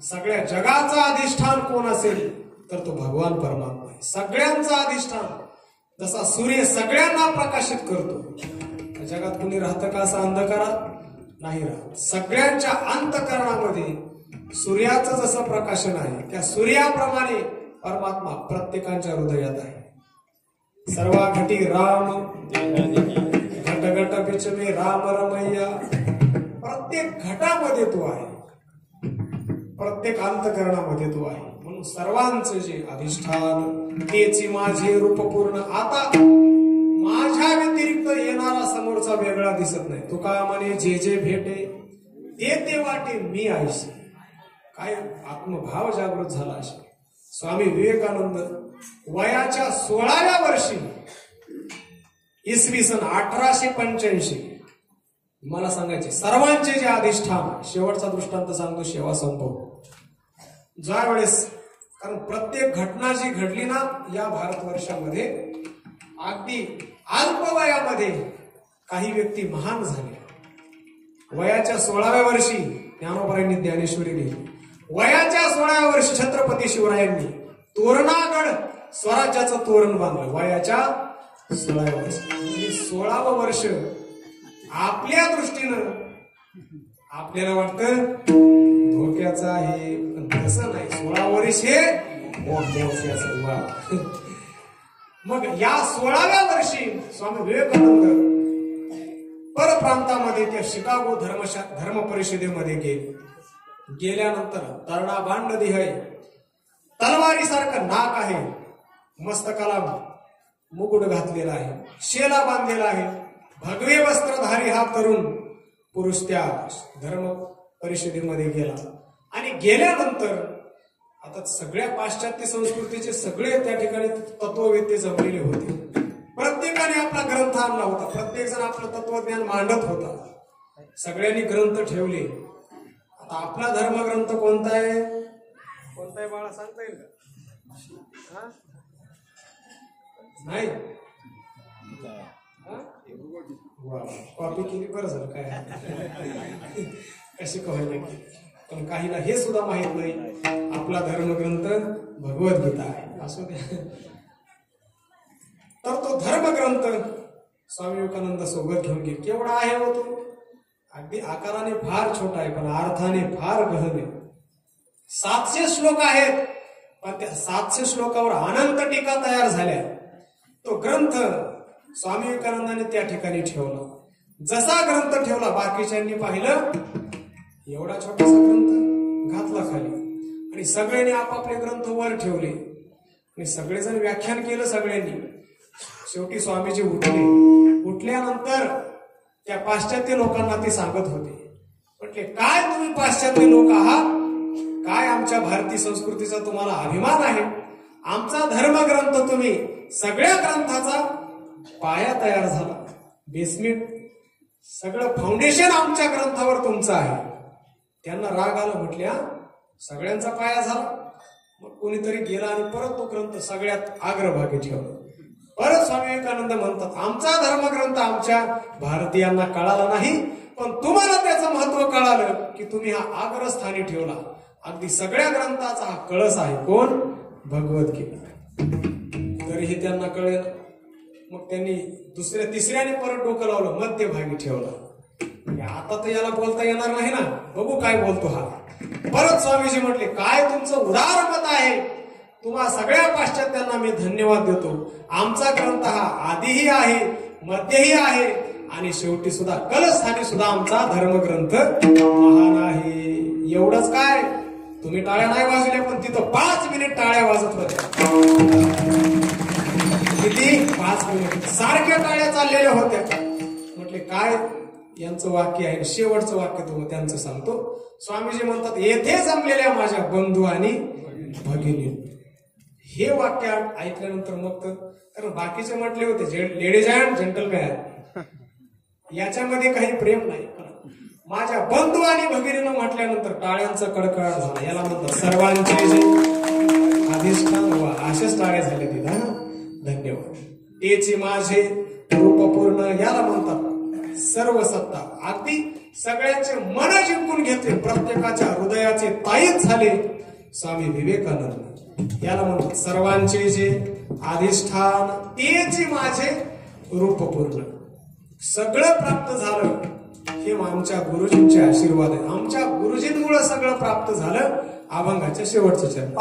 सगळ्या जगाचा अधिष्ठान कोण असेल तर तो भगवान परमात्मा आहे. सगळ्यांचा अधिष्ठान. जसा सूर्य सगळ्यांना प्रकाशित करतो, जगात कुणी राहतं का असं अंधकारात? नाही राहत. सगळ्यांच्या अंतःकरणामध्ये सूर्याचं जसं प्रकाशन आहे त्या सूर्याप्रमाणे परमात्मा प्रत्येकाच्या हृदयात आहे. सर्वा घटी राम, घट घट बिच में राम रमैया. प्रत्येक घटामध्ये तो आहे, प्रत्येक अंतःकरणामध्ये तो आहे. म्हणून सर्वांचं जे अधिष्ठान तेची माझे रूपपूर्ण. आता माझ्या व्यतिरिक्त येणारा समोरचा वेगळा दिसत नाही. तुका म्हणे जे जे भेटे ते ते वाटे मी आयशी. काय आत्मभाव जागृत झाला असे. स्वामी विवेकानंद वयाच्या 16व्या वर्षी इसवी सन 1885 मला सांगायचे सर्वांचे जे अधिष्ठान. शेवटचा दृष्टांत सांगतो, शेवा संभव. ज्या वेळेस, कारण प्रत्येक घटना जी घडली ना या भारतवर्षामध्ये, अगदी अल्प वयामध्ये काही व्यक्ती महान झाले. वयाच्या 16व्या वर्षी ज्ञानोबांनी ज्ञानेश्वरी लिहिली. वयाच्या 16व्या वर्षी छत्रपती शिवरायांनी तोरणागड स्वराज्याचं तोरण बांधलं. वयाच्या 16व्या वर्षी. 16वं वर्ष आपल्या दृष्टीनं आपल्याला वाटतं धोक्याचं आहे, पण तसं नाही. 16 वर्ष हे मोठ्याचं. मग या 16व्या वर्षी स्वामी विवेकानंद परप्रांतामध्ये त्या शिकागो धर्म परिषदेमध्ये गेले. गेल्यानंतर तरणा देह आहे, तलवारीसारखं नाक आहे, मस्तकाला मुकुट घातलेला आहे, शेला बांधलेला आहे, भगवे वस्त्रधारी हा तरुण पुरुष त्या धर्म परिषदेमध्ये गेला. आणि गेल्यानंतर आता सगळ्या पाश्चात्य संस्कृतीचे सगळे त्या ठिकाणी तत्ववेत्ते जमलेले होते. प्रत्येकाने आपला ग्रंथ आणला होता, प्रत्येक जण आपलं तत्वज्ञान मांडत होता. सगळ्यांनी ग्रंथ ठेवले. आता आपला धर्मग्रंथ कोणता आहे? कोणता आहे बाळा, सांगता येईल का? नाही, कॉपी केली बरं झालं. काय कशी कळलं की, पण काहीला हे सुद्धा माहित नाही आपला धर्मग्रंथ भगवद्गीता आहे. असू द्या, तर तो धर्मग्रंथ स्वामी विवेकानंद सोबत घेऊन गेले. केवढा आहे हो तो? अगदी आकाराने फार छोटा आहे पण अर्थाने फार गहन आहे. 700 श्लोक आहेत पण त्या 700 श्लोकावर अनंत टीका तयार झाल्या. तो ग्रंथ स्वामी विवेकानंदाने त्या ठिकाणी ठेवला. जसा ग्रंथ ठेवला बाकीच्यांनी पाहिलं एवढा छोटासा ग्रंथ घातला खाली आणि सगळ्यांनी आपापले ग्रंथ वर ठेवले आणि सगळेजण व्याख्यान केलं सगळ्यांनी. शेवटी स्वामीजी उठल्यानंतर त्या पाश्चात्य लोकांना ते सांगत होते. म्हटले काय तुम्ही पाश्चात्य लोक आहात? काय आमच्या भारतीय संस्कृतीचा तुम्हाला अभिमान आहे? आमचा धर्मग्रंथ तुम्ही सगळ्या ग्रंथाचा पाया तयार झाला, बेसमेंट सगळं फाउंडेशन आमच्या ग्रंथावर तुमचं आहे. त्यांना राग आला. म्हटल्या सगळ्यांचा पाया झाला. मग कोणीतरी गेला आणि परत तो ग्रंथ सगळ्यात अग्रभागी ठेवला. परत स्वामी विवेकानंद म्हणतात आमचा धर्मग्रंथ आमच्या भारतीयांना कळाला नाही पण तुम्हाला त्याचं महत्व कळालं की तुम्ही हा अग्रस्थानी ठेवला. अगदी सगळ्या ग्रंथाचा हा कळस आहे कोण? भगवद्गीता. तरीही त्यांना कळेल. मग त्यांनी तिसऱ्याने परत डोकं लावलं, मध्यभागी ठेवलं. आता तर याला बोलता येणार नाही ना, बघू काय बोलतो हा. परत स्वामीजी म्हटले काय तुमचं उदार मत आहे, तुम्हा सगळ्या पाश्चात्यांना मी धन्यवाद देतो. आमचा ग्रंथ हा आधीही आहे, मध्यही आहे आणि शेवटी सुद्धा कलस्थानी सुद्धा आमचा धर्मग्रंथ महान आहे. एवढंच काय, तुम्ही टाळ्या नाही वाजवल्या पण तिथं 5 मिनिट टाळ्या वाजत होत्या. किती? 5 मिनिट सारख्या टाळ्या चाललेल्या होत्या. म्हटले काय यांचं वाक्य आहे. शेवटचं वाक्य तुम्हाला त्यांचं सांगतो. स्वामीजी म्हणतात येथे जमलेल्या माझ्या बंधू आणि भगिनी. हे वाक्य ऐकल्यानंतर मग कारण बाकीचे म्हटले होते लेडीज अँड जेंटलमॅन, याच्यामध्ये काही प्रेम नाही. माझ्या बंधू आणि भगिनीनं म्हटल्यानंतर टाळ्यांचा कडकडाट झाला. याला म्हणतात सर्वांचे जे अधिष्ठान व अशाच टाळ्या झाल्या तिथं. धन्यवाद. तेचे माझे रूपपूर्ण याला म्हणतात सर्व सत्ता. अगदी सगळ्यांचे मन जिंकून घेतले, प्रत्येकाच्या हृदयाचे ताईत झाले स्वामी विवेकानंद. याला म्हणतात सर्वांचे जे अधिष्ठान तेचे माझे रूपपूर्ण. सगळं प्राप्त झालं हे आमच्या गुरुजींचे आशीर्वाद आहे. आमच्या गुरुजींमुळे सगळं प्राप्त झालं. अभंगाच्या शेवटचं चरण.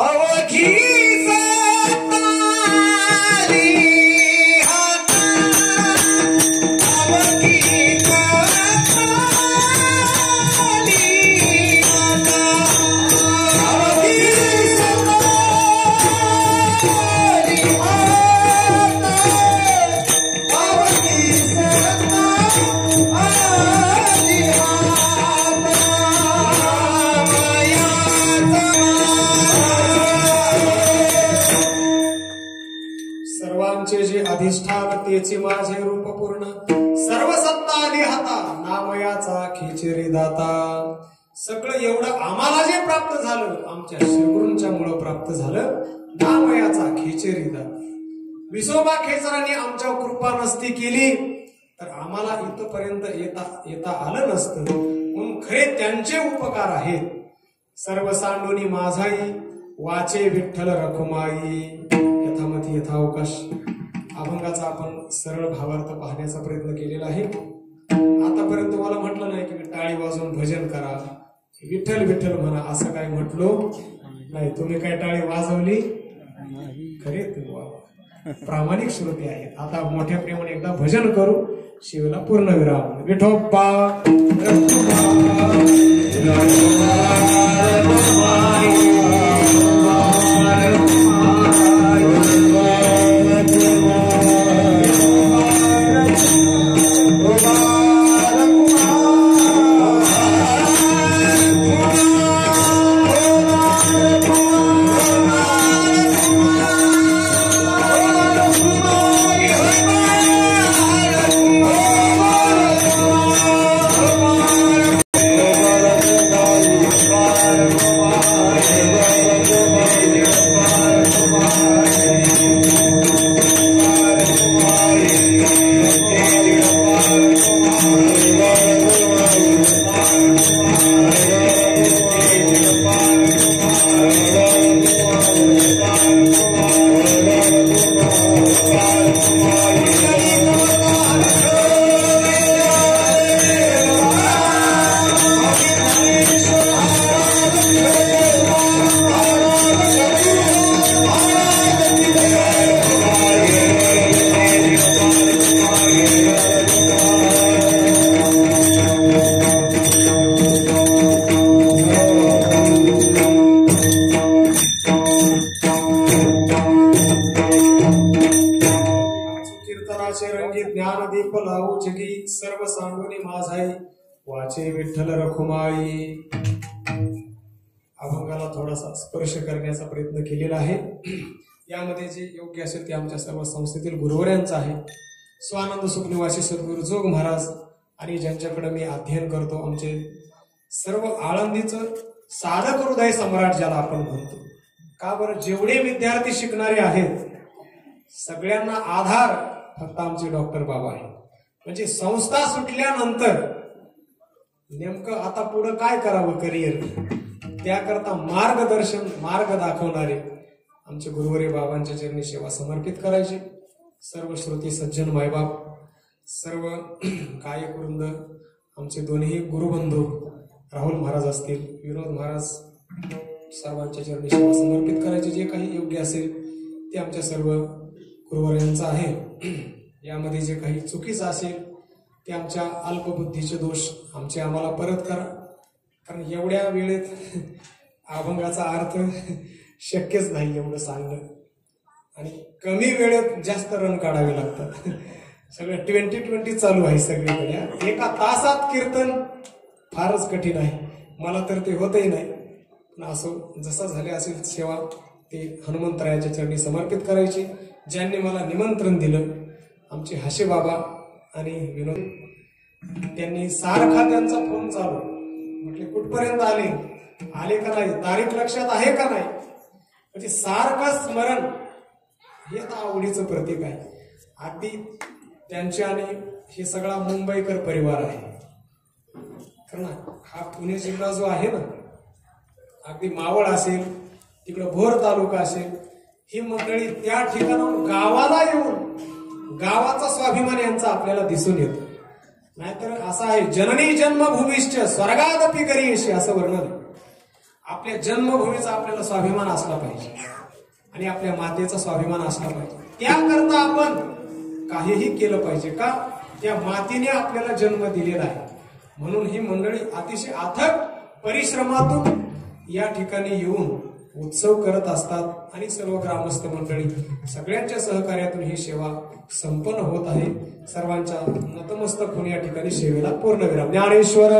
जे अधिष्ठान तेचे माझे रूपपूर्ण. सर्व सत्ता आली हाता नामयाचा खिचेरी दाता. सगळं एवढं आम्हाला जे प्राप्त झालं आमच्या शिवगुरूंच्या मुळे प्राप्त झालं. नामयाचा खिचेरी दाता. विसोबा खेचरांनी आमच्यावर कृपा नसती केली तर आम्हाला इथपर्यंत येता आलं नसतं. म्हणून खरे त्यांचे उपकार आहेत. सर्व सांडूनी माझाई वाचे विठ्ठल रखुमाई. यथामती यथावकाश. अभंगाचा आपण सरळ भावार्थ पाहण्याचा प्रयत्न केलेला आहे. आतापर्यंत मला म्हटलं नाही की टाळी वाजवून भजन करा, विठ्ठल विठ्ठल म्हणा, असं काय म्हटलो नाही. तुम्ही काय टाळी वाजवली? खरे प्रामाणिक श्रोते आहेत. आता मोठ्या प्रेमाने एकदा भजन करू. शिवला पूर्ण विराम. विठोबा कीर्तनाचे रंगी ज्ञानदीप लावू जगी सर्व सांगुनी माझाई वाचे विठ्ठल रखुमाई. अभंगाला थोडासा स्पर्श करण्याचा प्रयत्न केलेला आहे. यामध्ये जे योग्य असेल ते आमच्या सर्व संस्थेतील गुरुवर्यांचं आहे. स्वानंद सुखनिवासी सद्गुरू जोग महाराज आणि ज्यांच्याकडे मी अध्ययन करतो आमचे सर्व आळंदीचं साधक हृदय सम्राट ज्याला आपण म्हणतो. का बरं, जेवढे विद्यार्थी शिकणारे आहेत सगळ्यांना आधार फक्त आमचे डॉक्टर बाबा आहे. म्हणजे संस्था सुटल्यानंतर नेमकं आता पुढे काय करावं करिअर, त्याकरता मार्ग दाखवणारे आमचे गुरुवरे बाबांच्या चरणी सेवा समर्पित करायची. सर्व श्रोती सज्जन मायबाप, सर्व गायकवृंद, आमचे दोन्ही गुरुबंधू राहुल महाराज असतील, विनोद महाराज, सर्वांच्या चरणी सेवा समर्पित करायचे. जे काही योग्य असेल ते आमच्या सर्व गुरुवर्यांचं आहे. यामध्ये जे काही चुकीचं असेल ते आमच्या अल्पबुद्धीचे दोष आम्हाला परत करा. कारण एवढ्या वेळेत अभंगाचा अर्थ शक्यच नाही एवढं सांगणं, आणि कमी वेळेत जास्त रन काढावे लागतात. सगळं 20-20 चालू आहे सगळीकडे. एका तासात कीर्तन फारच कठीण आहे. मला तर ते होतही नाही. पण असं जसं झाले असेल सेवा ते हनुमंतरायाच्या चरणी समर्पित करायची. ज्यांनी मला निमंत्रण दिलं आमचे हाशे बाबा आणि विनोद, त्यांनी सारखा त्यांचा फोन चालू. म्हटले कुठपर्यंत आले का नाही, तारीख लक्षात आहे का नाही. म्हणजे सारखं स्मरण हे तर आवडीचं प्रतीक आहे. अगदी त्यांचे आणि हे सगळा मुंबईकर परिवार आहे. कारण हा पुणे जिल्हा जो आहे ना, अगदी मावळ असेल, तिकडं भोर तालुका असेल, ही मंडळी त्या ठिकाणाहून गावाला येऊन गावाचा स्वाभिमान यांचा आपल्याला दिसून येतो. नाहीतर असं आहे, जननी जन्मभूमीश्च स्वर्गादपि करीयसी असं वर्णन. आपल्या जन्मभूमीचा आपल्याला स्वाभिमान असला पाहिजे आणि आपल्या मातेचा स्वाभिमान असला पाहिजे. त्याकरता आपण काहीही केलं पाहिजे. का, त्या मातीने आपल्याला जन्म दिलेला आहे. म्हणून ही मंडळी अतिशय अथक परिश्रमातून या ठिकाणी येऊन उत्सव करत असतात आणि सर्व ग्रामस्थ मंडळी सगळ्यांच्या सहकार्यातून ही सेवा संपन्न होत आहे. सर्वांच्या नतमस्तक होऊन या ठिकाणी सेवेला पूर्णविराम. ज्ञानेश्वर